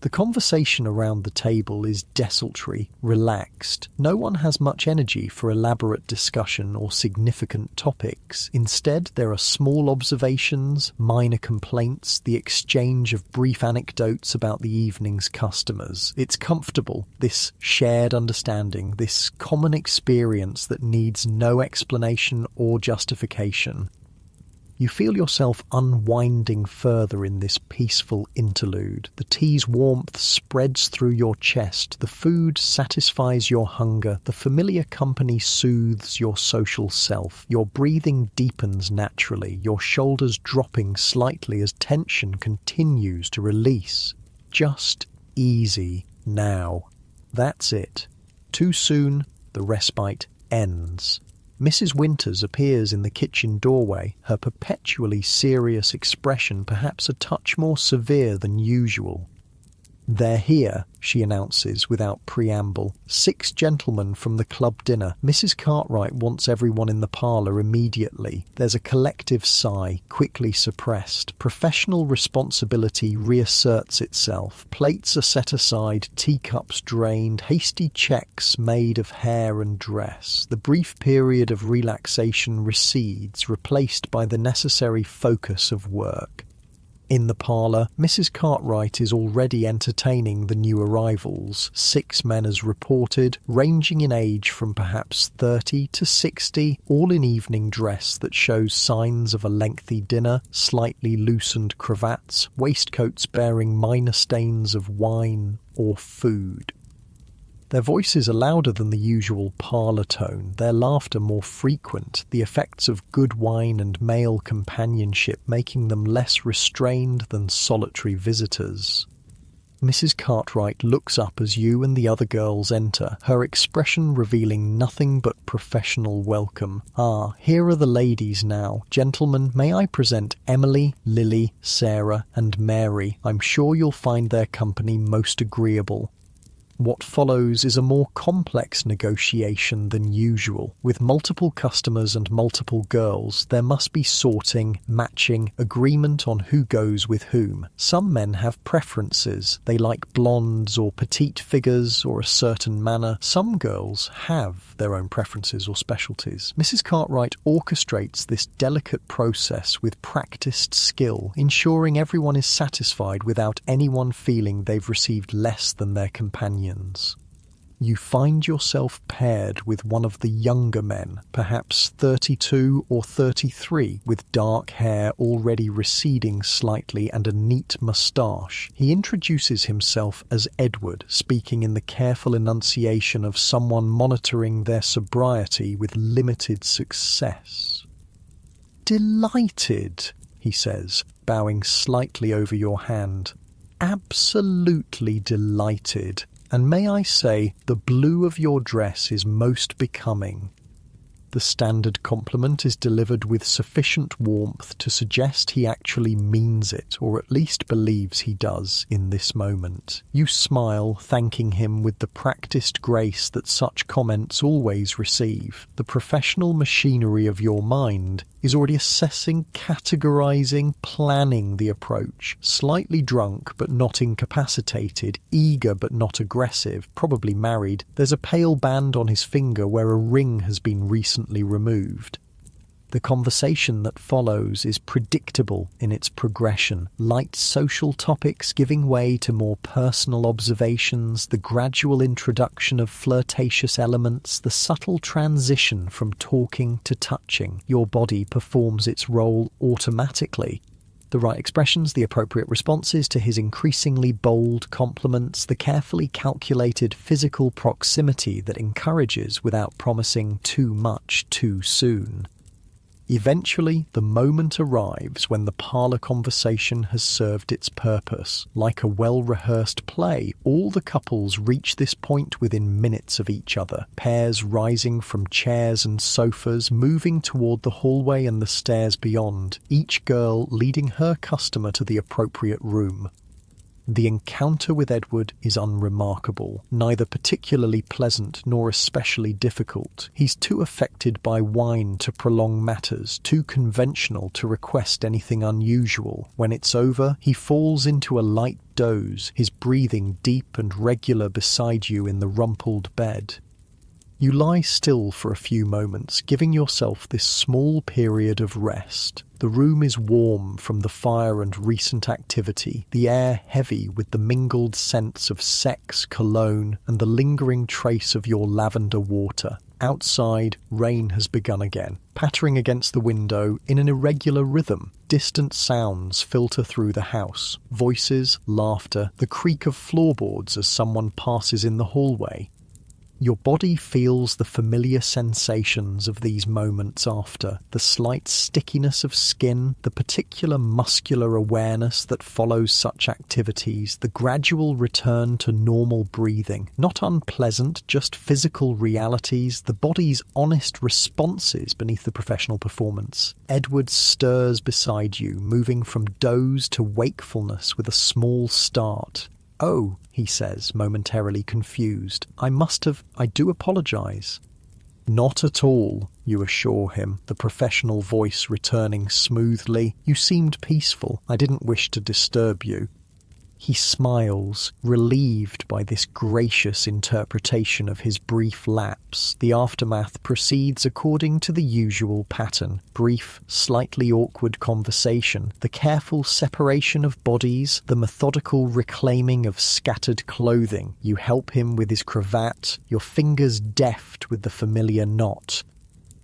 The conversation around the table is desultory, relaxed. No one has much energy for elaborate discussion or significant topics. Instead, there are small observations, minor complaints, the exchange of brief anecdotes about the evening's customers. It's comfortable, this shared understanding, this common experience that needs no explanation or justification. You feel yourself unwinding further in this peaceful interlude. The tea's warmth spreads through your chest, the food satisfies your hunger, the familiar company soothes your social self. Your breathing deepens naturally, your shoulders dropping slightly as tension continues to release. Just easy now. That's it. Too soon, the respite ends. Mrs. Winters appears in the kitchen doorway, her perpetually serious expression perhaps a touch more severe than usual. "They're here," she announces without preamble. 6 gentlemen from the club dinner. Mrs. Cartwright wants everyone in the parlour immediately. There's a collective sigh, quickly suppressed. Professional responsibility reasserts itself. Plates are set aside, teacups drained, hasty checks made of hair and dress. The brief period of relaxation recedes, replaced by the necessary focus of work. In the parlour, Mrs. Cartwright is already entertaining the new arrivals. 6 men as reported, ranging in age from perhaps 30 to 60, all in evening dress that shows signs of a lengthy dinner, slightly loosened cravats, waistcoats bearing minor stains of wine or food. Their voices are louder than the usual parlour tone, their laughter more frequent, the effects of good wine and male companionship making them less restrained than solitary visitors. Mrs. Cartwright looks up as you and the other girls enter, her expression revealing nothing but professional welcome. "Ah, here are the ladies now. Gentlemen, may I present Emily, Lily, Sarah, and Mary. I'm sure you'll find their company most agreeable." What follows is a more complex negotiation than usual. With multiple customers and multiple girls, there must be sorting, matching, agreement on who goes with whom. Some men have preferences. They like blondes or petite figures or a certain manner. Some girls have their own preferences or specialties. Mrs. Cartwright orchestrates this delicate process with practiced skill, ensuring everyone is satisfied without anyone feeling they've received less than their companion. You find yourself paired with one of the younger men, perhaps 32 or 33, with dark hair already receding slightly and a neat moustache. He introduces himself as Edward, speaking in the careful enunciation of someone monitoring their sobriety with limited success. "Delighted," he says, bowing slightly over your hand. "Absolutely delighted. And may I say, the blue of your dress is most becoming." The standard compliment is delivered with sufficient warmth to suggest he actually means it, or at least believes he does in this moment. You smile, thanking him with the practiced grace that such comments always receive. The professional machinery of your mind is already assessing, categorizing, planning the approach. Slightly drunk but not incapacitated, eager but not aggressive, probably married. There's a pale band on his finger where a ring has been recently removed. The conversation that follows is predictable in its progression. Light social topics giving way to more personal observations, the gradual introduction of flirtatious elements, the subtle transition from talking to touching. Your body performs its role automatically. The right expressions, the appropriate responses to his increasingly bold compliments, the carefully calculated physical proximity that encourages without promising too much too soon. Eventually, the moment arrives when the parlour conversation has served its purpose. Like a well-rehearsed play, all the couples reach this point within minutes of each other, pairs rising from chairs and sofas, moving toward the hallway and the stairs beyond, each girl leading her customer to the appropriate room. The encounter with Edward is unremarkable, neither particularly pleasant nor especially difficult. He's too affected by wine to prolong matters, too conventional to request anything unusual. When it's over, he falls into a light doze, his breathing deep and regular beside you in the rumpled bed. You lie still for a few moments, giving yourself this small period of rest. The room is warm from the fire and recent activity, the air heavy with the mingled scents of sex, cologne, and the lingering trace of your lavender water. Outside, rain has begun again, pattering against the window in an irregular rhythm. Distant sounds filter through the house, voices, laughter, the creak of floorboards as someone passes in the hallway. Your body feels the familiar sensations of these moments after, the slight stickiness of skin, the particular muscular awareness that follows such activities, the gradual return to normal breathing. Not unpleasant, just physical realities, the body's honest responses beneath the professional performance. Edward stirs beside you, moving from doze to wakefulness with a small start. "Oh," he says, momentarily confused. I do apologise." "Not at all," you assure him, the professional voice returning smoothly. "You seemed peaceful. I didn't wish to disturb you." He smiles, relieved by this gracious interpretation of his brief lapse. The aftermath proceeds according to the usual pattern. Brief, slightly awkward conversation, the careful separation of bodies, the methodical reclaiming of scattered clothing. You help him with his cravat, your fingers deft with the familiar knot.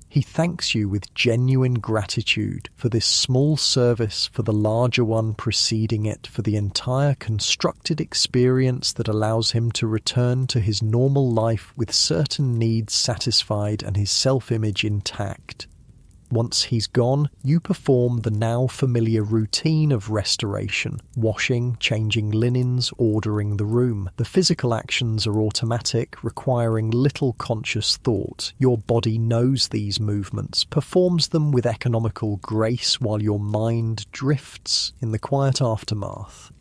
He thanks you with genuine gratitude for this small service, for the larger one preceding it, for the entire constructed experience that allows him to return to his normal life with certain needs satisfied and his self-image intact. Once he's gone, you perform the now familiar routine of restoration, washing, changing linens, ordering the room. The physical actions are automatic, requiring little conscious thought. Your body knows these movements, performs them with economical grace while your mind drifts in the quiet aftermath.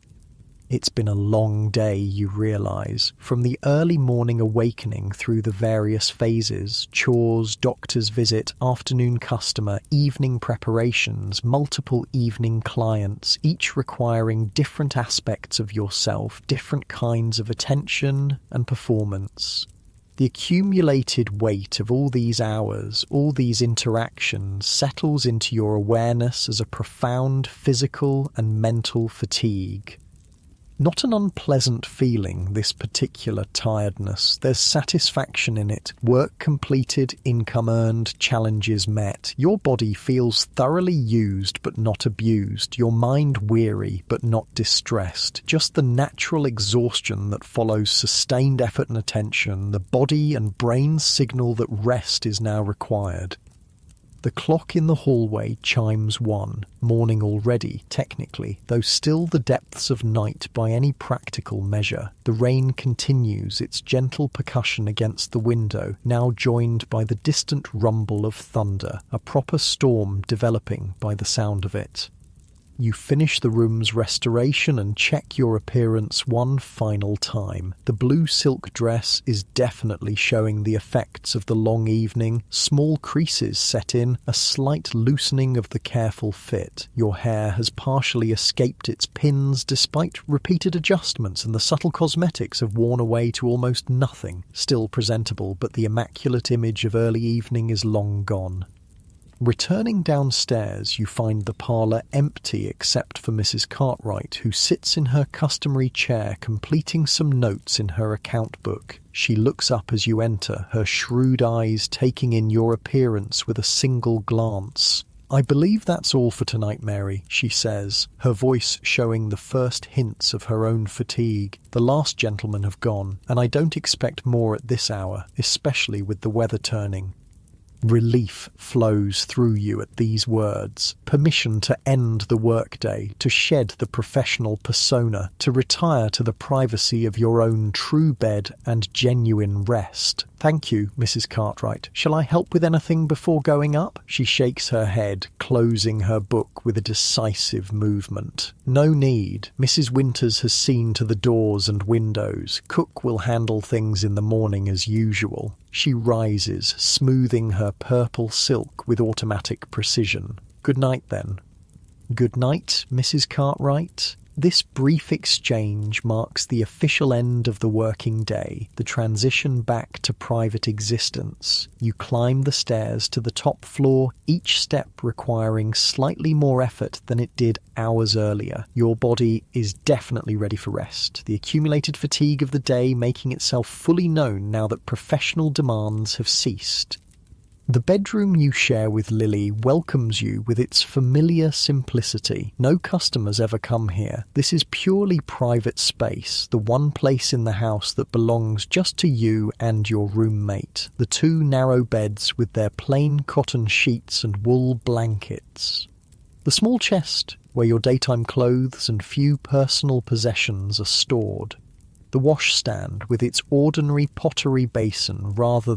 It's been a long day, you realise, from the early morning awakening through the various phases, chores, doctor's visit, afternoon customer, evening preparations, multiple evening clients, each requiring different aspects of yourself, different kinds of attention and performance. The accumulated weight of all these hours, all these interactions, settles into your awareness as a profound physical and mental fatigue. Not an unpleasant feeling, this particular tiredness. There's satisfaction in it. Work completed, income earned, challenges met. Your body feels thoroughly used but not abused. Your mind weary but not distressed. Just the natural exhaustion that follows sustained effort and attention. The body and brain signal that rest is now required. The clock in the hallway chimes 1, morning already, technically, though still the depths of night by any practical measure. The rain continues its gentle percussion against the window, now joined by the distant rumble of thunder, a proper storm developing by the sound of it. You finish the room's restoration and check your appearance one final time. The blue silk dress is definitely showing the effects of the long evening. Small creases set in, a slight loosening of the careful fit. Your hair has partially escaped its pins despite repeated adjustments, and the subtle cosmetics have worn away to almost nothing. Still presentable, but the immaculate image of early evening is long gone. Returning downstairs, you find the parlour empty except for Mrs. Cartwright, who sits in her customary chair completing some notes in her account book. She looks up as you enter, her shrewd eyes taking in your appearance with a single glance. "I believe that's all for tonight, Mary," she says, her voice showing the first hints of her own fatigue. "The last gentlemen have gone, and I don't expect more at this hour, especially with the weather turning." Relief flows through you at these words. Permission to end the workday, to shed the professional persona, to retire to the privacy of your own true bed and genuine rest. Thank you, Mrs. Cartwright. Shall I help with anything before going up? She shakes her head, closing her book with a decisive movement. No need. Mrs. Winters has seen to the doors and windows. Cook will handle things in the morning as usual. She rises, smoothing her purple silk with automatic precision. Good night, then. Good night, Mrs. Cartwright. This brief exchange marks the official end of the working day, the transition back to private existence. You climb the stairs to the top floor, each step requiring slightly more effort than it did hours earlier. Your body is definitely ready for rest, the accumulated fatigue of the day making itself fully known now that professional demands have ceased. The bedroom you share with Lily welcomes you with its familiar simplicity. No customers ever come here. This is purely private space, the one place in the house that belongs just to you and your roommate. The two narrow beds with their plain cotton sheets and wool blankets. The small chest where your daytime clothes and few personal possessions are stored. The washstand with its ordinary pottery basin rather